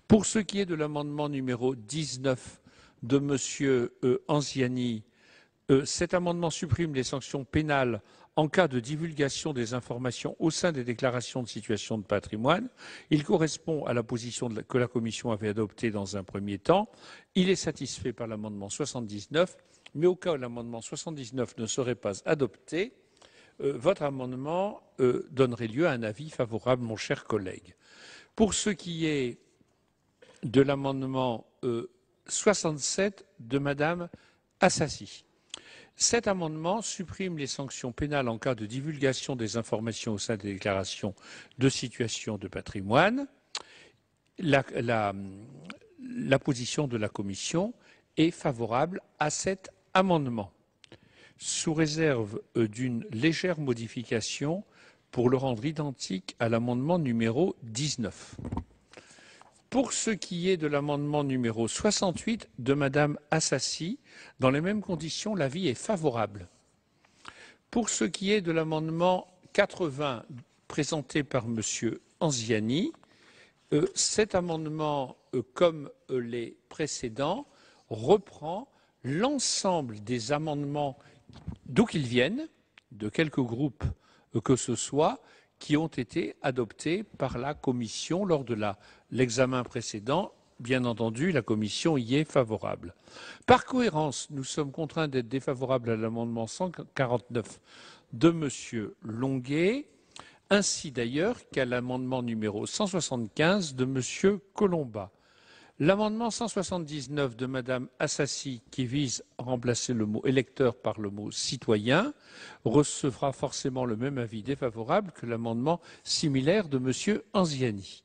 Pour ce qui est de l'amendement numéro 19 de Monsieur Anziani, cet amendement supprime les sanctions pénales en cas de divulgation des informations au sein des déclarations de situation de patrimoine. Il correspond à la position que la Commission avait adoptée dans un premier temps. Il est satisfait par l'amendement 79, mais au cas où l'amendement 79 ne serait pas adopté, votre amendement donnerait lieu à un avis favorable, mon cher collègue. Pour ce qui est de l'amendement 67 de Madame Assassi, cet amendement supprime les sanctions pénales en cas de divulgation des informations au sein des déclarations de situation de patrimoine. La position de la Commission est favorable à cet amendement, sous réserve d'une légère modification pour le rendre identique à l'amendement numéro 19. Pour ce qui est de l'amendement numéro 68 de Madame Assassi, dans les mêmes conditions, l'avis est favorable. Pour ce qui est de l'amendement 80 présenté par Monsieur Anziani, cet amendement, comme les précédents, reprend l'ensemble des amendements, d'où qu'ils viennent, de quelques groupes que ce soit, qui ont été adoptés par la Commission lors de l'examen précédent. Bien entendu, la Commission y est favorable. Par cohérence, nous sommes contraints d'être défavorables à l'amendement 149 de M. Longuet, ainsi d'ailleurs qu'à l'amendement numéro 175 de M. Colomba. L'amendement 179 de Mme Assassi, qui vise à remplacer le mot électeur par le mot citoyen, recevra forcément le même avis défavorable que l'amendement similaire de M. Anziani.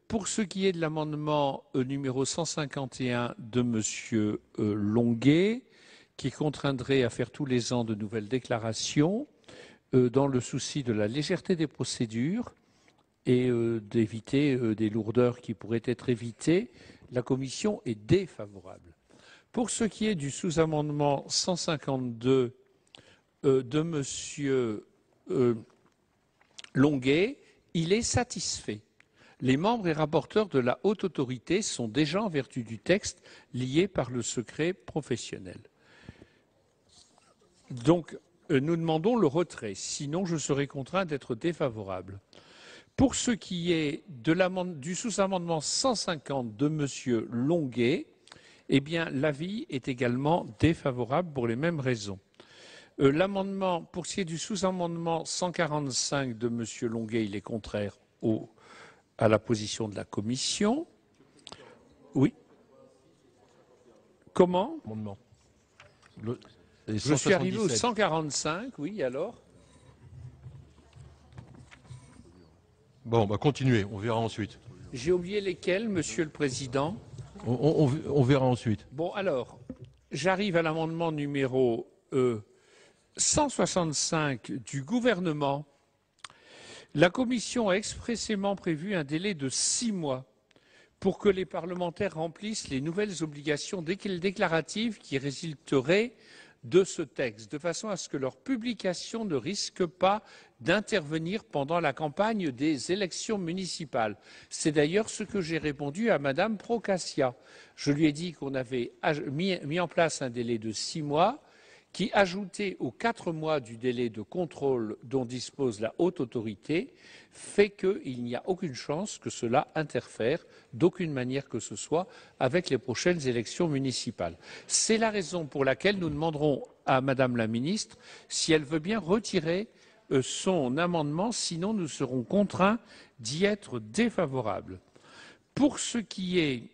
Pour ce qui est de l'amendement numéro 151 de M. Longuet, qui contraindrait à faire tous les ans de nouvelles déclarations, dans le souci de la légèreté des procédures et d'éviter des lourdeurs qui pourraient être évitées, la Commission est défavorable. Pour ce qui est du sous-amendement 152 de M. Longuet, il est satisfait. Les membres et rapporteurs de la haute autorité sont déjà, en vertu du texte, liés par le secret professionnel. Donc, nous demandons le retrait. Sinon, je serai contraint d'être défavorable. Pour ce qui est du sous-amendement 150 de M. Longuet, eh bien, l'avis est également défavorable pour les mêmes raisons. Pour ce qui est du sous-amendement 145 de M. Longuet, il est contraire à la position de la Commission. Oui. Comment? Je suis arrivé au 145, oui, alors? Bon, bah continuez, on verra ensuite. J'ai oublié lesquels, Monsieur le Président? On verra ensuite. Bon, alors, j'arrive à l'amendement numéro 165 du gouvernement. La Commission a expressément prévu un délai de 6 mois pour que les parlementaires remplissent les nouvelles obligations déclaratives qui résulteraient de ce texte, de façon à ce que leur publication ne risque pas d'intervenir pendant la campagne des élections municipales. C'est d'ailleurs ce que j'ai répondu à Madame Procaccia. Je lui ai dit qu'on avait mis en place un délai de 6 mois qui, ajouté aux 4 mois du délai de contrôle dont dispose la haute autorité, fait qu'il n'y a aucune chance que cela interfère d'aucune manière que ce soit avec les prochaines élections municipales. C'est la raison pour laquelle nous demanderons à Madame la ministre si elle veut bien retirer son amendement, sinon nous serons contraints d'y être défavorables. Pour ce qui est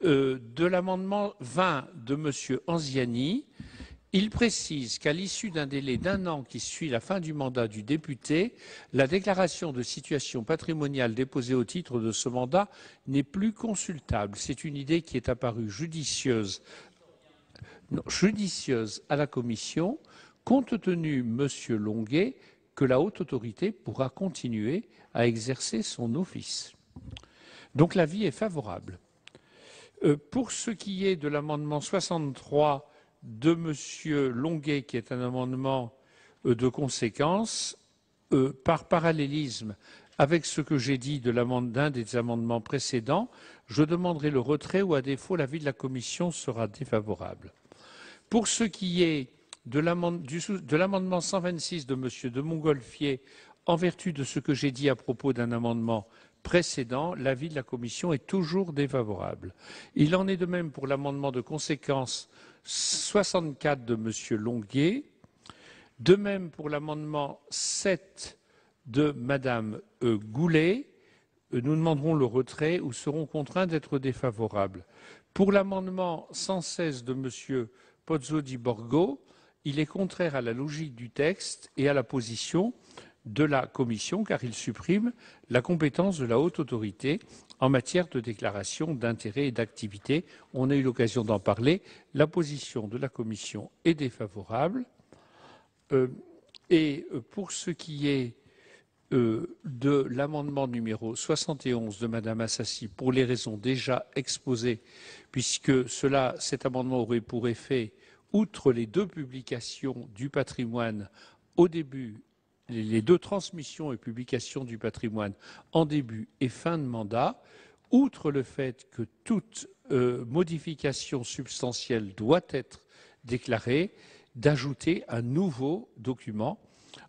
de l'amendement 20 de M. Anziani, il précise qu'à l'issue d'un délai d'1 an qui suit la fin du mandat du député, la déclaration de situation patrimoniale déposée au titre de ce mandat n'est plus consultable. C'est une idée qui est apparue judicieuse à la Commission, compte tenu, Monsieur Longuet, que la haute autorité pourra continuer à exercer son office. Donc l'avis est favorable. Pour ce qui est de l'amendement 63 de M. Longuet, qui est un amendement de conséquence, par parallélisme avec ce que j'ai dit d'un des amendements précédents, je demanderai le retrait ou, à défaut, l'avis de la Commission sera défavorable. Pour ce qui est de l'amendement 126 de M. de Montgolfier, en vertu de ce que j'ai dit à propos d'un amendement précédent, l'avis de la Commission est toujours défavorable. Il en est de même pour l'amendement de conséquence 64 de M. Longuet, de même pour l'amendement 7 de Mme Goulet. Nous demanderons le retrait ou serons contraints d'être défavorables. Pour l'amendement 116 de M. Pozzo di Borgo, il est contraire à la logique du texte et à la position de la Commission, car il supprime la compétence de la haute autorité en matière de déclaration d'intérêt et d'activité. On a eu l'occasion d'en parler. La position de la Commission est défavorable. Et pour ce qui est de l'amendement numéro 71 de Mme Assassi, pour les raisons déjà exposées, puisque cet amendement aurait pour effet, outre les 2 publications du patrimoine au début, les 2 transmissions et publications du patrimoine en début et fin de mandat, outre le fait que toute modification substantielle doit être déclarée, d'ajouter un nouveau document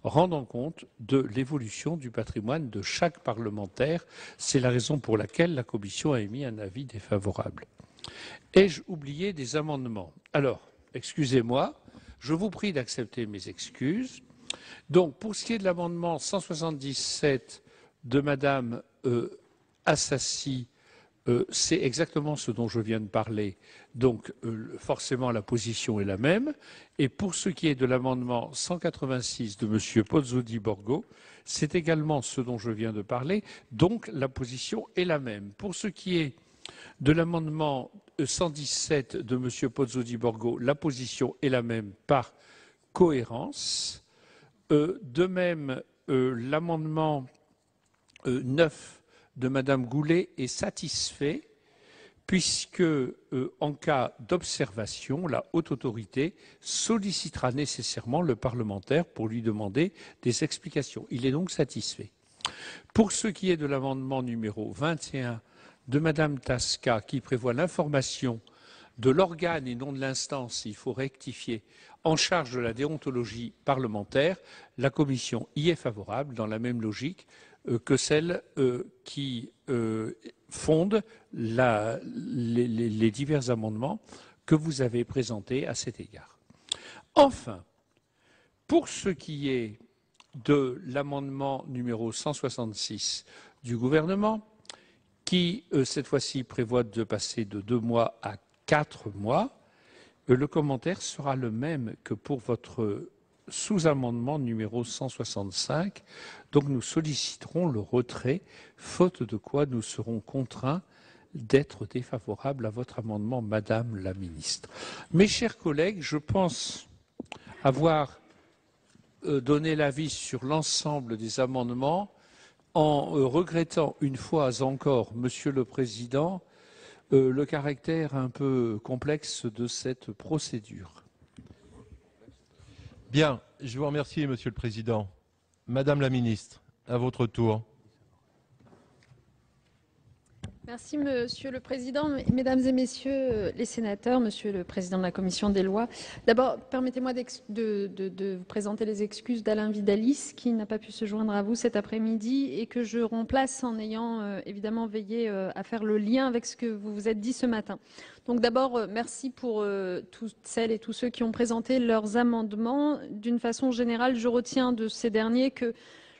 rendant compte de l'évolution du patrimoine de chaque parlementaire. C'est la raison pour laquelle la Commission a émis un avis défavorable. Ai-je oublié des amendements? Alors, excusez-moi, je vous prie d'accepter mes excuses. Donc, pour ce qui est de l'amendement 177 de Mme Assassi, c'est exactement ce dont je viens de parler. Donc, forcément, la position est la même. Et pour ce qui est de l'amendement 186 de M. Pozzo di Borgo, c'est également ce dont je viens de parler. Donc, la position est la même. Pour ce qui est de l'amendement 117 de M. Pozzo di Borgo, la position est la même par cohérence. De même, l'amendement 9 de Mme Goulet est satisfait puisque, en cas d'observation, la haute autorité sollicitera nécessairement le parlementaire pour lui demander des explications. Il est donc satisfait. Pour ce qui est de l'amendement numéro 21 de Mme Tasca, qui prévoit l'information de l'organe et non de l'instance, il faut rectifier, en charge de la déontologie parlementaire, la Commission y est favorable dans la même logique que celle qui fonde les divers amendements que vous avez présentés à cet égard. Enfin, pour ce qui est de l'amendement numéro 166 du gouvernement, qui, cette fois-ci, prévoit de passer de 2 mois à 4 mois, le commentaire sera le même que pour votre sous-amendement numéro 165. Donc nous solliciterons le retrait, faute de quoi nous serons contraints d'être défavorables à votre amendement, Madame la Ministre. Mes chers collègues, je pense avoir donné l'avis sur l'ensemble des amendements en regrettant une fois encore, Monsieur le Président, le caractère un peu complexe de cette procédure. Bien, je vous remercie, Monsieur le Président. Madame la Ministre, à votre tour. Merci Monsieur le Président, Mesdames et Messieurs les sénateurs, Monsieur le Président de la Commission des lois. D'abord, permettez-moi de vous présenter les excuses d'Alain Vidalis, qui n'a pas pu se joindre à vous cet après-midi et que je remplace en ayant évidemment veillé à faire le lien avec ce que vous vous êtes dit ce matin. Donc d'abord, merci pour toutes celles et tous ceux qui ont présenté leurs amendements. D'une façon générale, je retiens de ces derniers que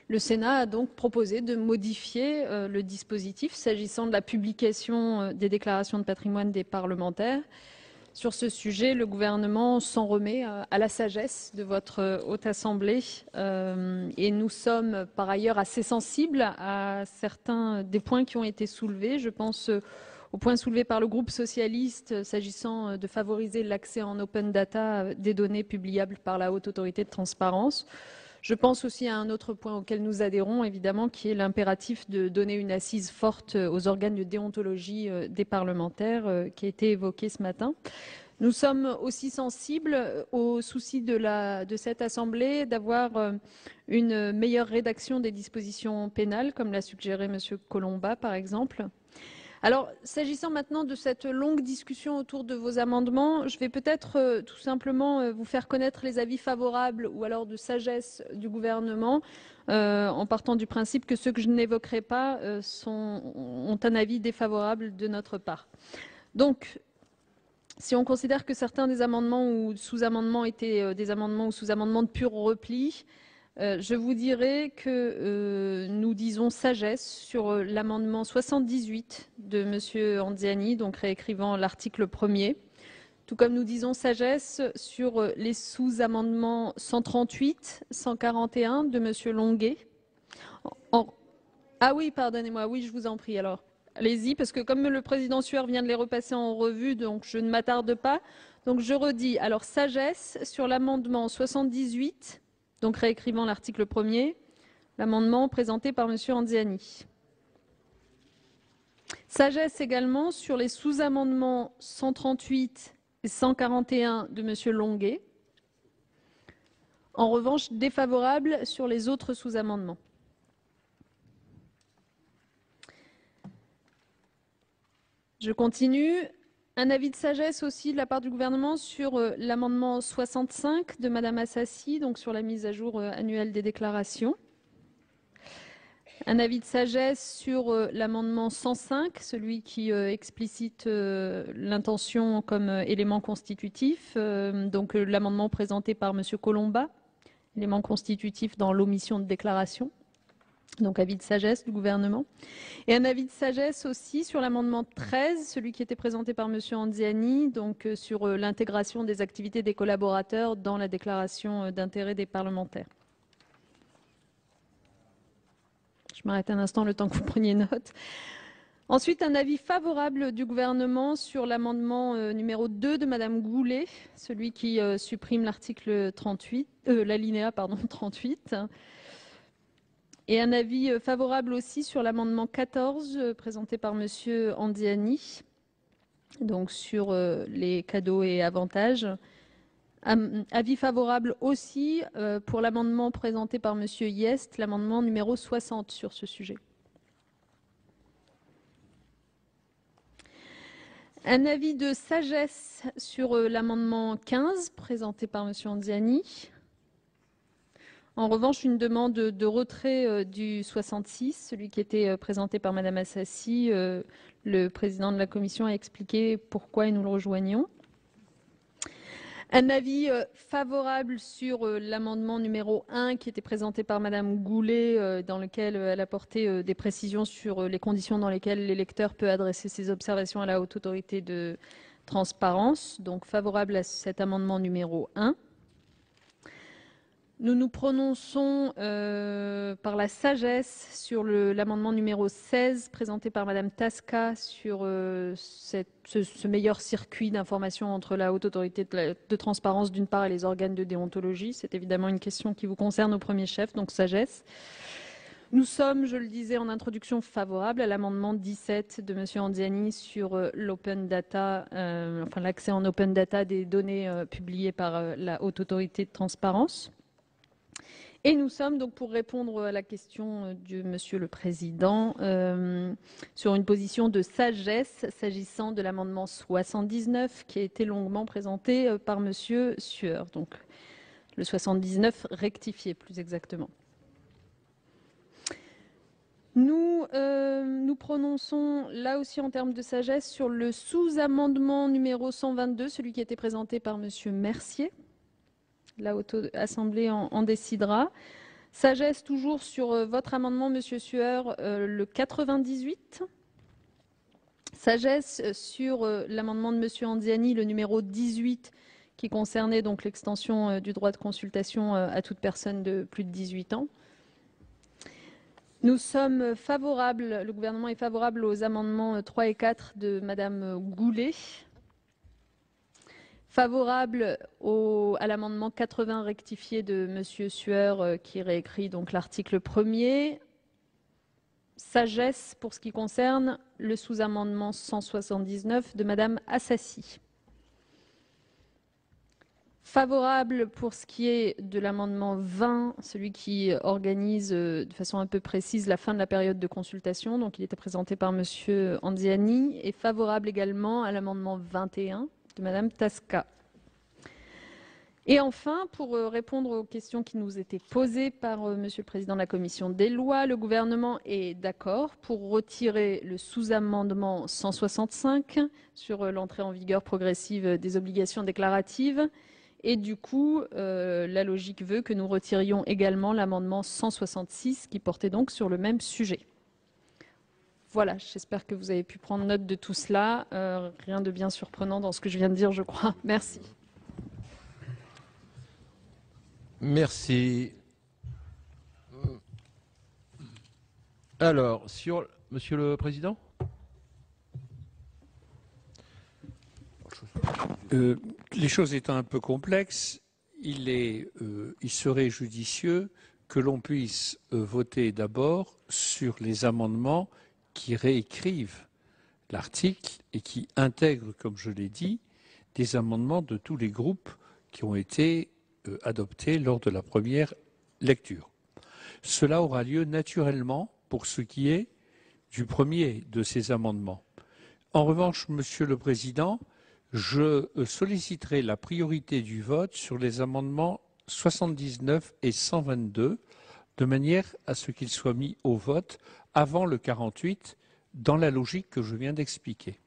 le Sénat a donc proposé de modifier le dispositif s'agissant de la publication des déclarations de patrimoine des parlementaires. Sur ce sujet, le gouvernement s'en remet à la sagesse de votre Haute Assemblée et nous sommes par ailleurs assez sensibles à certains des points qui ont été soulevés. Je pense au point soulevé par le groupe socialiste s'agissant de favoriser l'accès en open data des données publiables par la Haute Autorité de transparence. Je pense aussi à un autre point auquel nous adhérons, évidemment, qui est l'impératif de donner une assise forte aux organes de déontologie des parlementaires, qui a été évoqué ce matin. Nous sommes aussi sensibles au souci de cette Assemblée d'avoir une meilleure rédaction des dispositions pénales, comme l'a suggéré M. Colomba, par exemple. Alors, s'agissant maintenant de cette longue discussion autour de vos amendements, je vais peut-être tout simplement vous faire connaître les avis favorables ou alors de sagesse du gouvernement, en partant du principe que ceux que je n'évoquerai pas ont un avis défavorable de notre part. Donc, si on considère que certains des amendements ou sous-amendements étaient des amendements ou sous-amendements de pur repli, je vous dirais que nous disons sagesse sur l'amendement 78 de M. Anziani, donc réécrivant l'article 1er, tout comme nous disons sagesse sur les sous-amendements 138, 141 de M. Longuet. Ah oui, pardonnez-moi, oui, je vous en prie alors. Allez-y, parce que comme le président Sueur vient de les repasser en revue, donc je ne m'attarde pas. Donc je redis, alors sagesse sur l'amendement 78, donc réécrivant l'article 1er, l'amendement présenté par M. Anziani. Sagesse également sur les sous-amendements 138 et 141 de M. Longuet. En revanche, défavorable sur les autres sous-amendements. Je continue. Un avis de sagesse aussi de la part du gouvernement sur l'amendement 65 de Mme Assassi, donc sur la mise à jour annuelle des déclarations. Un avis de sagesse sur l'amendement 105, celui qui explicite l'intention comme élément constitutif, donc l'amendement présenté par M. Colomba, élément constitutif dans l'omission de déclaration. Donc avis de sagesse du gouvernement. Et un avis de sagesse aussi sur l'amendement 13, celui qui était présenté par M. Anziani, donc sur l'intégration des activités des collaborateurs dans la déclaration d'intérêt des parlementaires. Je m'arrête un instant le temps que vous preniez note. Ensuite, un avis favorable du gouvernement sur l'amendement numéro 2 de Mme Goulet, celui qui supprime l'article 38, l'alinéa 38. Et un avis favorable aussi sur l'amendement 14 présenté par M. Anziani, donc sur les cadeaux et avantages. Avis favorable aussi pour l'amendement présenté par M. Hyest, l'amendement numéro 60 sur ce sujet. Un avis de sagesse sur l'amendement 15 présenté par M. Anziani. En revanche, une demande de retrait du 66, celui qui était présenté par Mme Assassi. Le président de la Commission a expliqué pourquoi et nous le rejoignons. Un avis favorable sur l'amendement numéro 1 qui était présenté par Mme Goulet, dans lequel elle apportait des précisions sur les conditions dans lesquelles l'électeur peut adresser ses observations à la Haute Autorité de transparence. Donc favorable à cet amendement numéro 1. Nous nous prononçons par la sagesse sur l'amendement numéro 16 présenté par Mme Tasca sur ce meilleur circuit d'information entre la Haute Autorité de transparence d'une part et les organes de déontologie. C'est évidemment une question qui vous concerne au premier chef, donc sagesse. Nous sommes, je le disais en introduction, favorables à l'amendement 17 de M. Anziani sur l'open data, l'accès en open data des données publiées par la Haute Autorité de Transparence. Et nous sommes donc, pour répondre à la question de Monsieur le Président, sur une position de sagesse s'agissant de l'amendement 79 qui a été longuement présenté par Monsieur Sueur. Donc le 79 rectifié plus exactement. Nous prononçons là aussi en termes de sagesse sur le sous-amendement numéro 122, celui qui a été présenté par Monsieur Mercier. La Haute Assemblée en décidera. Sagesse toujours sur votre amendement, Monsieur Sueur, le 98. Sagesse sur l'amendement de Monsieur Anziani, le numéro 18, qui concernait donc l'extension du droit de consultation à toute personne de plus de 18 ans. Nous sommes favorables, le gouvernement est favorable aux amendements 3 et 4 de Madame Goulet. Favorable à l'amendement 80 rectifié de Monsieur Sueur qui réécrit donc l'article 1er. Sagesse pour ce qui concerne le sous-amendement 179 de Madame Assassi. Favorable pour ce qui est de l'amendement 20, celui qui organise de façon un peu précise la fin de la période de consultation. Donc il était présenté par Monsieur Anziani. Et favorable également à l'amendement 21 de Madame Tasca. Et enfin, pour répondre aux questions qui nous étaient posées par Monsieur le Président de la Commission des lois, le gouvernement est d'accord pour retirer le sous-amendement 165 sur l'entrée en vigueur progressive des obligations déclaratives. Et du coup, la logique veut que nous retirions également l'amendement 166 qui portait donc sur le même sujet. Voilà, j'espère que vous avez pu prendre note de tout cela. Rien de bien surprenant dans ce que je viens de dire, je crois. Merci. Merci. Alors, Monsieur le Président ? Les choses étant un peu complexes, il serait judicieux que l'on puisse voter d'abord sur les amendements qui réécrivent l'article et qui intègrent, comme je l'ai dit, des amendements de tous les groupes qui ont été adoptés lors de la première lecture. Cela aura lieu naturellement pour ce qui est du premier de ces amendements. En revanche, Monsieur le Président, je solliciterai la priorité du vote sur les amendements 79 et 122, de manière à ce qu'ils soient mis au vote avant le 48, dans la logique que je viens d'expliquer.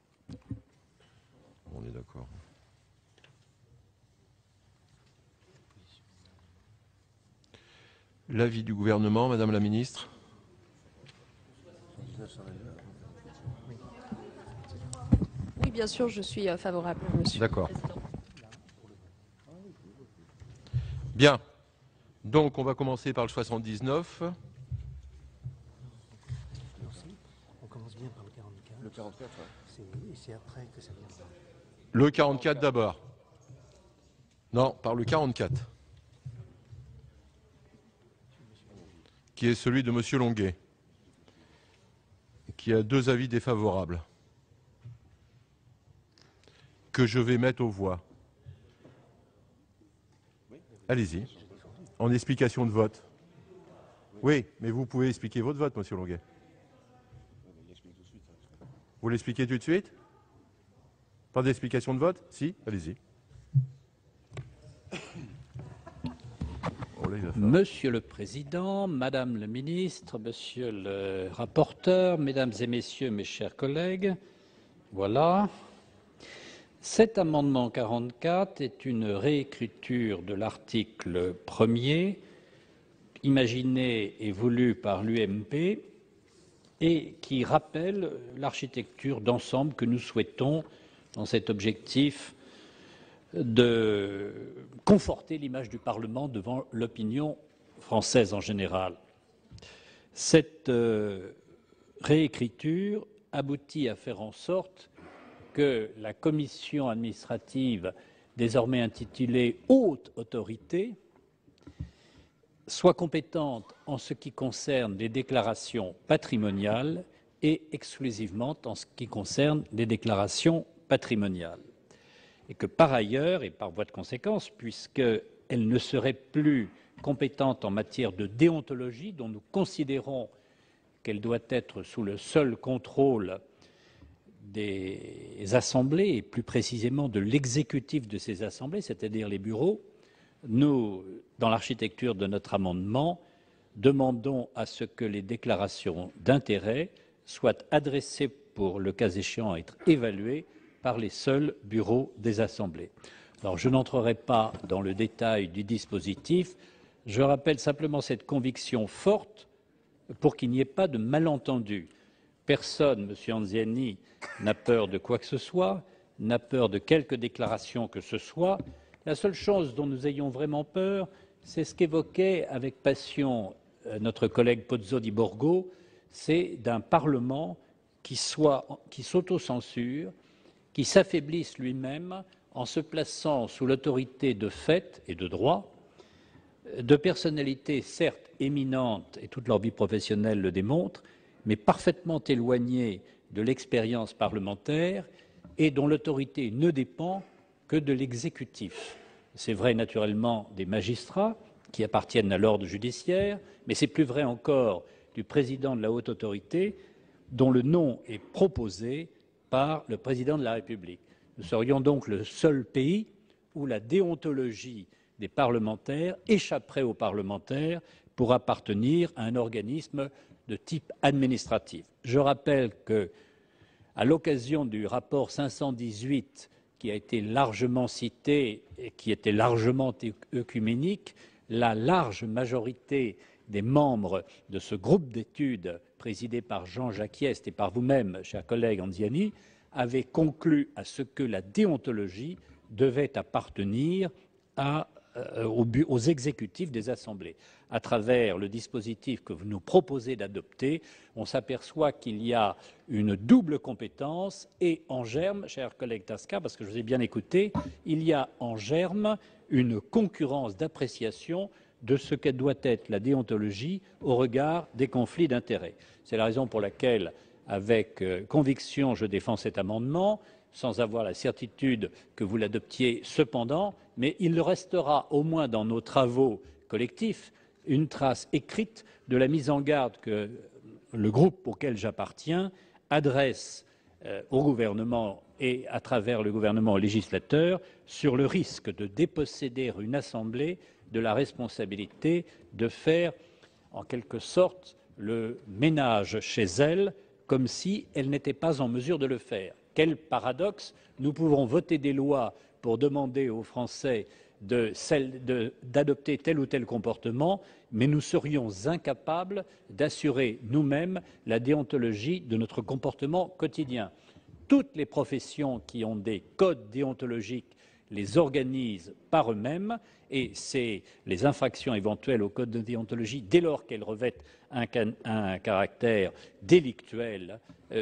On est d'accord. L'avis du gouvernement, Madame la Ministre ? Oui, bien sûr, je suis favorable, Monsieur. D'accord. Bien. Donc, on va commencer par le 79. On commence bien par le 44. Le 44, ouais. C'est après que ça vient. Le 44 d'abord. Non, par le 44. Qui est celui de Monsieur Longuet, qui a deux avis défavorables, que je vais mettre aux voix. Allez-y. En explication de vote. Oui, mais vous pouvez expliquer votre vote, Monsieur Longuet. Vous l'expliquez tout de suite? Pas d'explication de vote? Si, allez-y. Monsieur le Président, Madame la Ministre, Monsieur le rapporteur, Mesdames et Messieurs, mes chers collègues, voilà. Cet amendement 44 est une réécriture de l'article 1er, imaginé et voulu par l'UMP, et qui rappelle l'architecture d'ensemble que nous souhaitons dans cet objectif de conforter l'image du Parlement devant l'opinion française en général. Cette réécriture aboutit à faire en sorte que la commission administrative, désormais intitulée Haute Autorité, soit compétente en ce qui concerne les déclarations patrimoniales et exclusivement en ce qui concerne les déclarations patrimoniales. Et que par ailleurs, et par voie de conséquence, puisqu'elle ne serait plus compétente en matière de déontologie, dont nous considérons qu'elle doit être sous le seul contrôle des assemblées, et plus précisément de l'exécutif de ces assemblées, c'est-à-dire les bureaux, nous, dans l'architecture de notre amendement, demandons à ce que les déclarations d'intérêt soient adressées pour, le cas échéant, être évaluées par les seuls bureaux des assemblées. Alors, je n'entrerai pas dans le détail du dispositif, je rappelle simplement cette conviction forte pour qu'il n'y ait pas de malentendu. Personne, M. Anziani, n'a peur de quoi que ce soit, n'a peur de quelque déclaration que ce soit. La seule chose dont nous ayons vraiment peur, c'est ce qu'évoquait avec passion notre collègue Pozzo di Borgo, c'est d'un Parlement qui s'autocensure, qui s'affaiblisse lui-même en se plaçant sous l'autorité de fait et de droit de personnalités certes éminentes, et toute leur vie professionnelle le démontre, mais parfaitement éloignées de l'expérience parlementaire et dont l'autorité ne dépend que de l'exécutif. C'est vrai naturellement des magistrats qui appartiennent à l'ordre judiciaire, mais c'est plus vrai encore du président de la haute autorité dont le nom est proposé par le président de la République. Nous serions donc le seul pays où la déontologie des parlementaires échapperait aux parlementaires pour appartenir à un organisme de type administratif. Je rappelle que, à l'occasion du rapport 518 qui a été largement cité et qui était largement œcuménique, la large majorité des membres de ce groupe d'études présidé par Jean Jacquiest et par vous-même, cher collègue Anziani, avaient conclu à ce que la déontologie devait appartenir aux exécutifs des assemblées. À travers le dispositif que vous nous proposez d'adopter, on s'aperçoit qu'il y a une double compétence et en germe, cher collègue Tasca, parce que je vous ai bien écouté, il y a en germe une concurrence d'appréciation de ce que doit être la déontologie au regard des conflits d'intérêts. C'est la raison pour laquelle, avec conviction, je défends cet amendement, sans avoir la certitude que vous l'adoptiez cependant, mais il restera au moins dans nos travaux collectifs une trace écrite de la mise en garde que le groupe auquel j'appartiens adresse au gouvernement et à travers le gouvernement au législateur sur le risque de déposséder une assemblée de la responsabilité de faire en quelque sorte le ménage chez elle comme si elle n'était pas en mesure de le faire. Quel paradoxe! Nous pouvons voter des lois pour demander aux Français d'adopter tel ou tel comportement, mais nous serions incapables d'assurer nous-mêmes la déontologie de notre comportement quotidien. Toutes les professions qui ont des codes déontologiques les organisent par eux-mêmes et les infractions éventuelles au code de déontologie, dès lors qu'elles revêtent un caractère délictuel,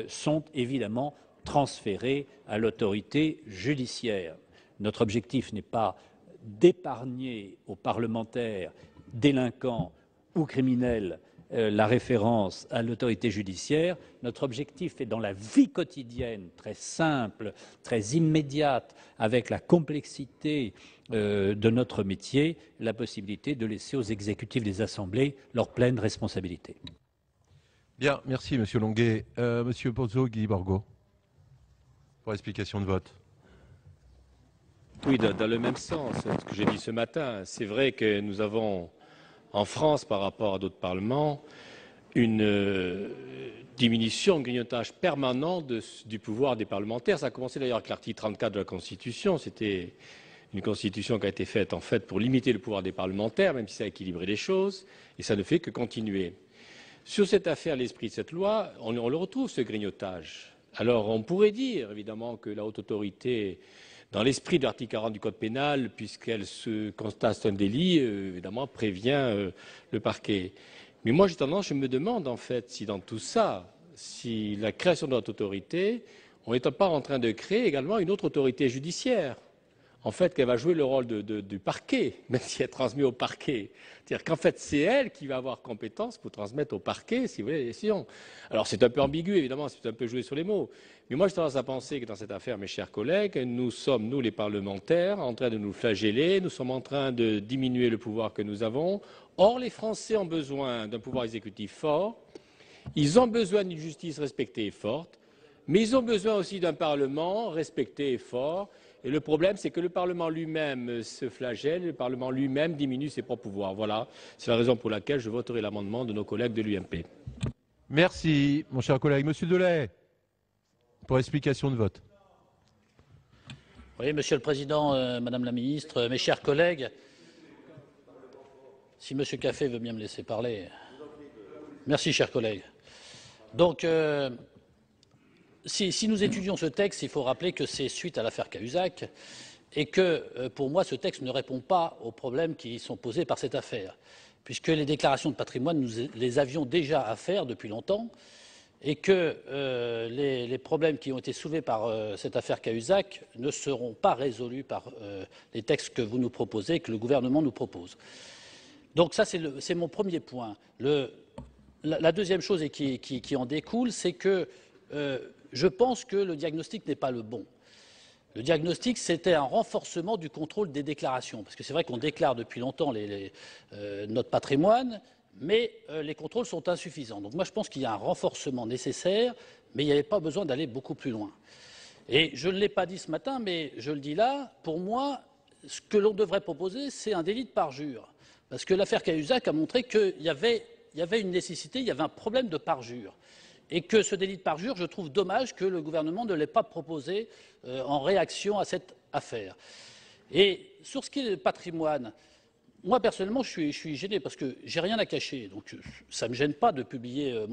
sont évidemment transférées à l'autorité judiciaire. Notre objectif n'est pas d'épargner aux parlementaires, délinquants ou criminels la référence à l'autorité judiciaire. Notre objectif est dans la vie quotidienne, très simple, très immédiate, avec la complexité de notre métier, la possibilité de laisser aux exécutifs des assemblées leur pleine responsabilité. Bien, merci Monsieur Longuet. Monsieur Pozzo Di Borgo, pour explication de vote. Oui, dans le même sens, ce que j'ai dit ce matin. C'est vrai que nous avons, en France, par rapport à d'autres parlements, une diminution, un grignotage permanent du pouvoir des parlementaires. Ça a commencé d'ailleurs avec l'article 34 de la Constitution. C'était une Constitution qui a été faite, en fait, pour limiter le pouvoir des parlementaires, même si ça a équilibré les choses, et ça ne fait que continuer. Sur cette affaire, l'esprit de cette loi, on le retrouve, ce grignotage. Alors, on pourrait dire, évidemment, que la haute autorité, dans l'esprit de l'article 40 du Code pénal, puisqu'elle se constate un délit, évidemment, prévient le parquet. Mais moi, je me demande, en fait, si dans tout ça, si la création de notre autorité, on n'est pas en train de créer également une autre autorité judiciaire, en fait, qu'elle va jouer le rôle du parquet, même si elle transmet au parquet. C'est-à-dire qu'en fait, c'est elle qui va avoir compétence pour transmettre au parquet, si vous voulez, les décisions. Alors, c'est un peu ambigu, évidemment, c'est un peu joué sur les mots. Mais moi, j'ai tendance à penser que dans cette affaire, mes chers collègues, nous sommes, nous, les parlementaires, en train de nous flageller, nous sommes en train de diminuer le pouvoir que nous avons. Or, les Français ont besoin d'un pouvoir exécutif fort, ils ont besoin d'une justice respectée et forte, mais ils ont besoin aussi d'un Parlement respecté et fort. Et le problème, c'est que le Parlement lui-même se flagelle, le Parlement lui-même diminue ses propres pouvoirs. Voilà, c'est la raison pour laquelle je voterai l'amendement de nos collègues de l'UMP. Merci, mon cher collègue. Monsieur Delay, pour explication de vote. Oui, Monsieur le Président, Madame la Ministre, mes chers collègues, si Monsieur Café veut bien me laisser parler. Merci, chers collègues. Donc, si nous étudions ce texte, il faut rappeler que c'est suite à l'affaire Cahuzac et que, pour moi, ce texte ne répond pas aux problèmes qui sont posés par cette affaire, puisque les déclarations de patrimoine, nous les avions déjà à faire depuis longtemps et que les problèmes qui ont été soulevés par cette affaire Cahuzac ne seront pas résolus par les textes que vous nous proposez, que le gouvernement nous propose. Donc ça, c'est mon premier point. La deuxième chose et qui en découle, c'est que je pense que le diagnostic n'est pas le bon. Le diagnostic, c'était un renforcement du contrôle des déclarations, parce que c'est vrai qu'on déclare depuis longtemps notre patrimoine, mais les contrôles sont insuffisants. Donc moi, je pense qu'il y a un renforcement nécessaire, mais il n'y avait pas besoin d'aller beaucoup plus loin. Et je ne l'ai pas dit ce matin, mais je le dis là, pour moi, ce que l'on devrait proposer, c'est un délit de parjure. Parce que l'affaire Cahuzac a montré qu'il y avait une nécessité, il y avait un problème de parjure. Et que ce délit de parjure, je trouve dommage que le gouvernement ne l'ait pas proposé en réaction à cette affaire. Et sur ce qui est du patrimoine, moi personnellement, je suis gêné parce que j'ai rien à cacher, donc ça ne me gêne pas de publier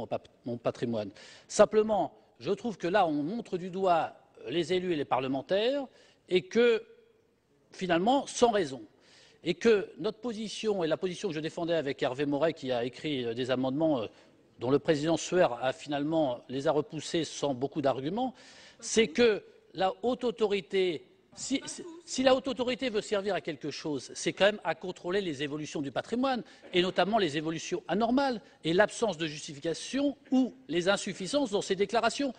mon patrimoine. Simplement, je trouve que là, on montre du doigt les élus et les parlementaires et que, finalement, sans raison. Et que notre position et la position que je défendais avec Hervé Moret, qui a écrit des amendements dont le président Sueur les a repoussés sans beaucoup d'arguments, c'est que la haute autorité, si la haute autorité veut servir à quelque chose, c'est quand même à contrôler les évolutions du patrimoine, et notamment les évolutions anormales, et l'absence de justification ou les insuffisances dans ces déclarations.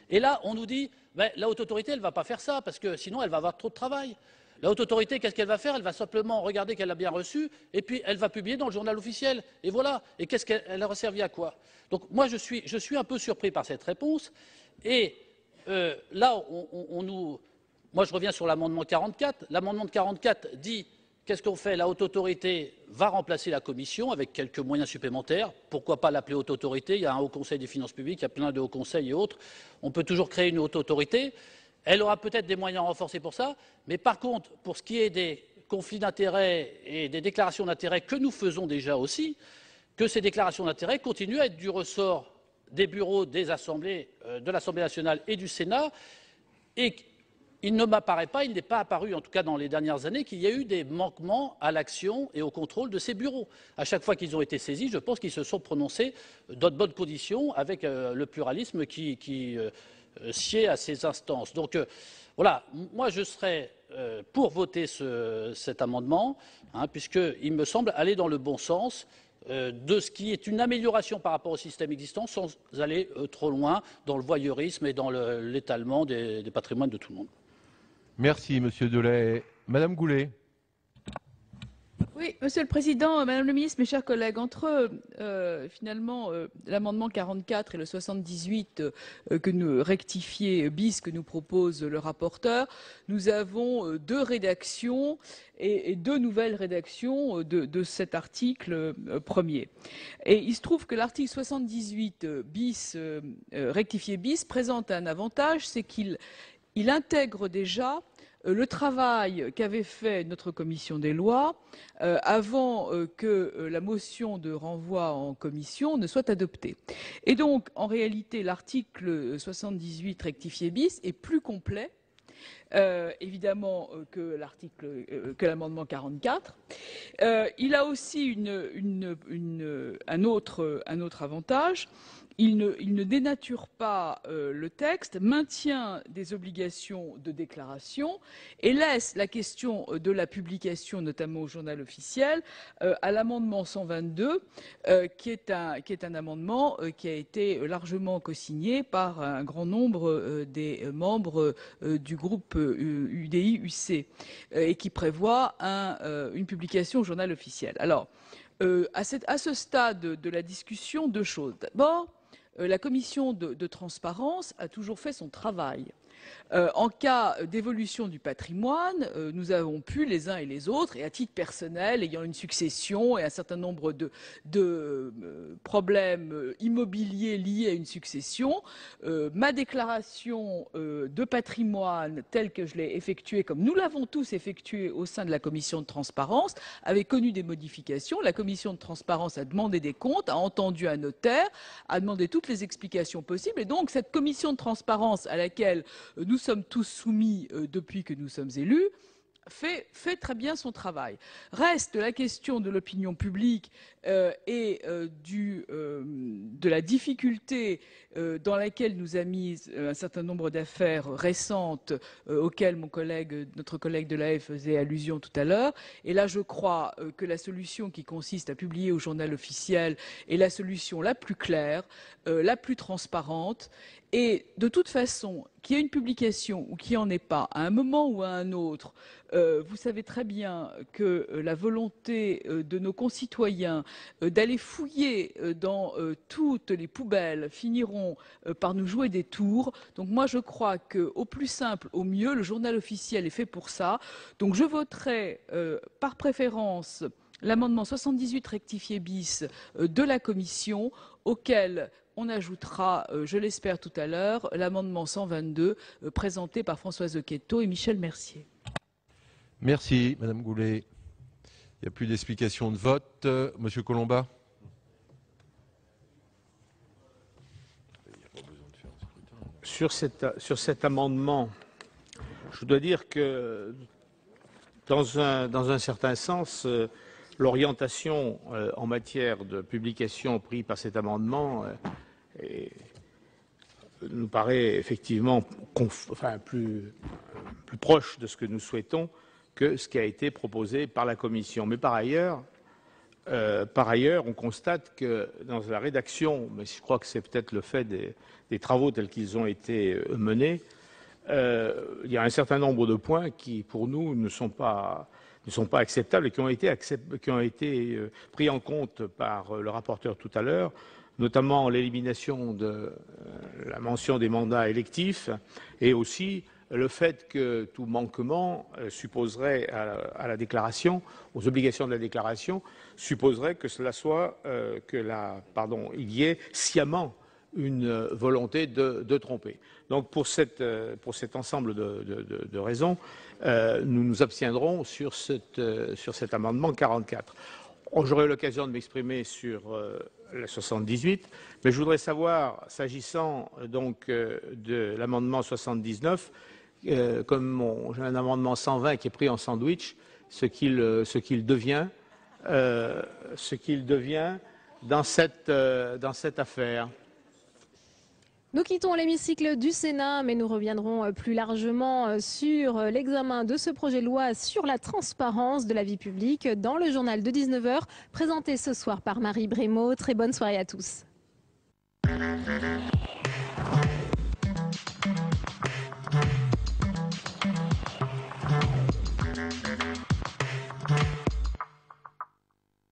Et là, on nous dit, la haute autorité, elle ne va pas faire ça, parce que sinon, elle va avoir trop de travail. La haute autorité, qu'est-ce qu'elle va faire? Elle va simplement regarder qu'elle a bien reçu, et puis elle va publier dans le journal officiel. Et voilà. Et qu'est-ce qu'elle aura servi à quoi? Donc moi, je suis un peu surpris par cette réponse. Et là, moi, je reviens sur l'amendement 44. L'amendement 44 dit, qu'est-ce qu'on fait? La haute autorité va remplacer la commission avec quelques moyens supplémentaires. Pourquoi pas l'appeler haute autorité? Il y a un haut conseil des finances publiques, il y a plein de hauts conseils et autres. On peut toujours créer une haute autorité. Elle aura peut-être des moyens renforcés pour ça, mais par contre, pour ce qui est des conflits d'intérêts et des déclarations d'intérêts que nous faisons déjà aussi, que ces déclarations d'intérêts continuent à être du ressort des bureaux des assemblées, de l'Assemblée nationale et du Sénat, et il ne m'apparaît pas, il n'est pas apparu, en tout cas dans les dernières années, qu'il y a eu des manquements à l'action et au contrôle de ces bureaux. À chaque fois qu'ils ont été saisis, je pense qu'ils se sont prononcés dans de bonnes conditions, avec le pluralisme qui sied à ces instances. Donc voilà, moi je serais pour voter cet amendement, puisqu'il me semble aller dans le bon sens de ce qui est une amélioration par rapport au système existant, sans aller trop loin dans le voyeurisme et dans l'étalement des patrimoines de tout le monde. Merci, Monsieur Delay. Madame Goulet. Oui, Monsieur le Président, Madame le Ministre, mes chers collègues, entre finalement l'amendement 44 et le 78 que nous rectifier bis que nous propose le rapporteur, nous avons deux rédactions et deux nouvelles rédactions de cet article premier. Et il se trouve que l'article 78 bis rectifié bis présente un avantage, c'est qu'il intègre déjà le travail qu'avait fait notre commission des lois avant que la motion de renvoi en commission ne soit adoptée. Et donc, en réalité, l'article 78 rectifié bis est plus complet, évidemment, que l'amendement 44. Il a aussi un autre avantage. Il ne dénature pas le texte, maintient des obligations de déclaration et laisse la question de la publication, notamment au journal officiel, à l'amendement 122, qui est un amendement qui a été largement cosigné par un grand nombre des membres du groupe UDI-UC et qui prévoit une publication au journal officiel. Alors, à ce stade de la discussion, deux choses. D'abord, la commission de transparence a toujours fait son travail. En cas d'évolution du patrimoine, nous avons pu, les uns et les autres, et à titre personnel, ayant une succession et un certain nombre de problèmes immobiliers liés à une succession, ma déclaration de patrimoine telle que je l'ai effectuée, comme nous l'avons tous effectuée au sein de la commission de transparence, avait connu des modifications. La commission de transparence a demandé des comptes, a entendu un notaire, a demandé toutes les explications possibles. Et donc, cette commission de transparence à laquelle nous sommes tous soumis depuis que nous sommes élus, fait très bien son travail. Reste la question de l'opinion publique et de la difficulté dans laquelle nous a mis un certain nombre d'affaires récentes auxquelles notre collègue Delahaye faisait allusion tout à l'heure. Et là, je crois que la solution qui consiste à publier au journal officiel est la solution la plus claire, la plus transparente. Et de toute façon, qu'il y ait une publication ou qu'il n'y en ait pas, à un moment ou à un autre, vous savez très bien que la volonté de nos concitoyens d'aller fouiller dans toutes les poubelles finiront par nous jouer des tours. Donc moi, je crois qu'au plus simple, au mieux, le journal officiel est fait pour ça. Donc je voterai par préférence l'amendement 78 rectifié bis de la Commission, auquel on ajoutera, je l'espère tout à l'heure, l'amendement 122 présenté par Françoise Quetteau et Michel Mercier. Merci, Madame Goulet. Il n'y a plus d'explication de vote. Monsieur Colomba. Sur cet amendement, je dois dire que, dans un certain sens, l'orientation en matière de publication prise par cet amendement nous paraît effectivement plus proche de ce que nous souhaitons que ce qui a été proposé par la Commission. Mais par ailleurs, on constate que dans la rédaction, mais je crois que c'est peut-être le fait des travaux tels qu'ils ont été menés, il y a un certain nombre de points qui, pour nous, ne sont pas acceptables et qui ont été pris en compte par le rapporteur tout à l'heure, notamment l'élimination de la mention des mandats électifs et aussi le fait que tout manquement supposerait à la déclaration, aux obligations de la déclaration, supposerait que cela soit il y ait sciemment une volonté de tromper. Donc pour cet ensemble de raisons, nous nous abstiendrons sur cet amendement 44. J'aurai l'occasion de m'exprimer sur la 78, mais je voudrais savoir, s'agissant donc de l'amendement 79, comme j'ai un amendement 120 qui est pris en sandwich, ce qu'il devient dans cette affaire. Nous quittons l'hémicycle du Sénat, mais nous reviendrons plus largement sur l'examen de ce projet de loi sur la transparence de la vie publique dans le journal de 19h, présenté ce soir par Marie Brémaud. Très bonne soirée à tous.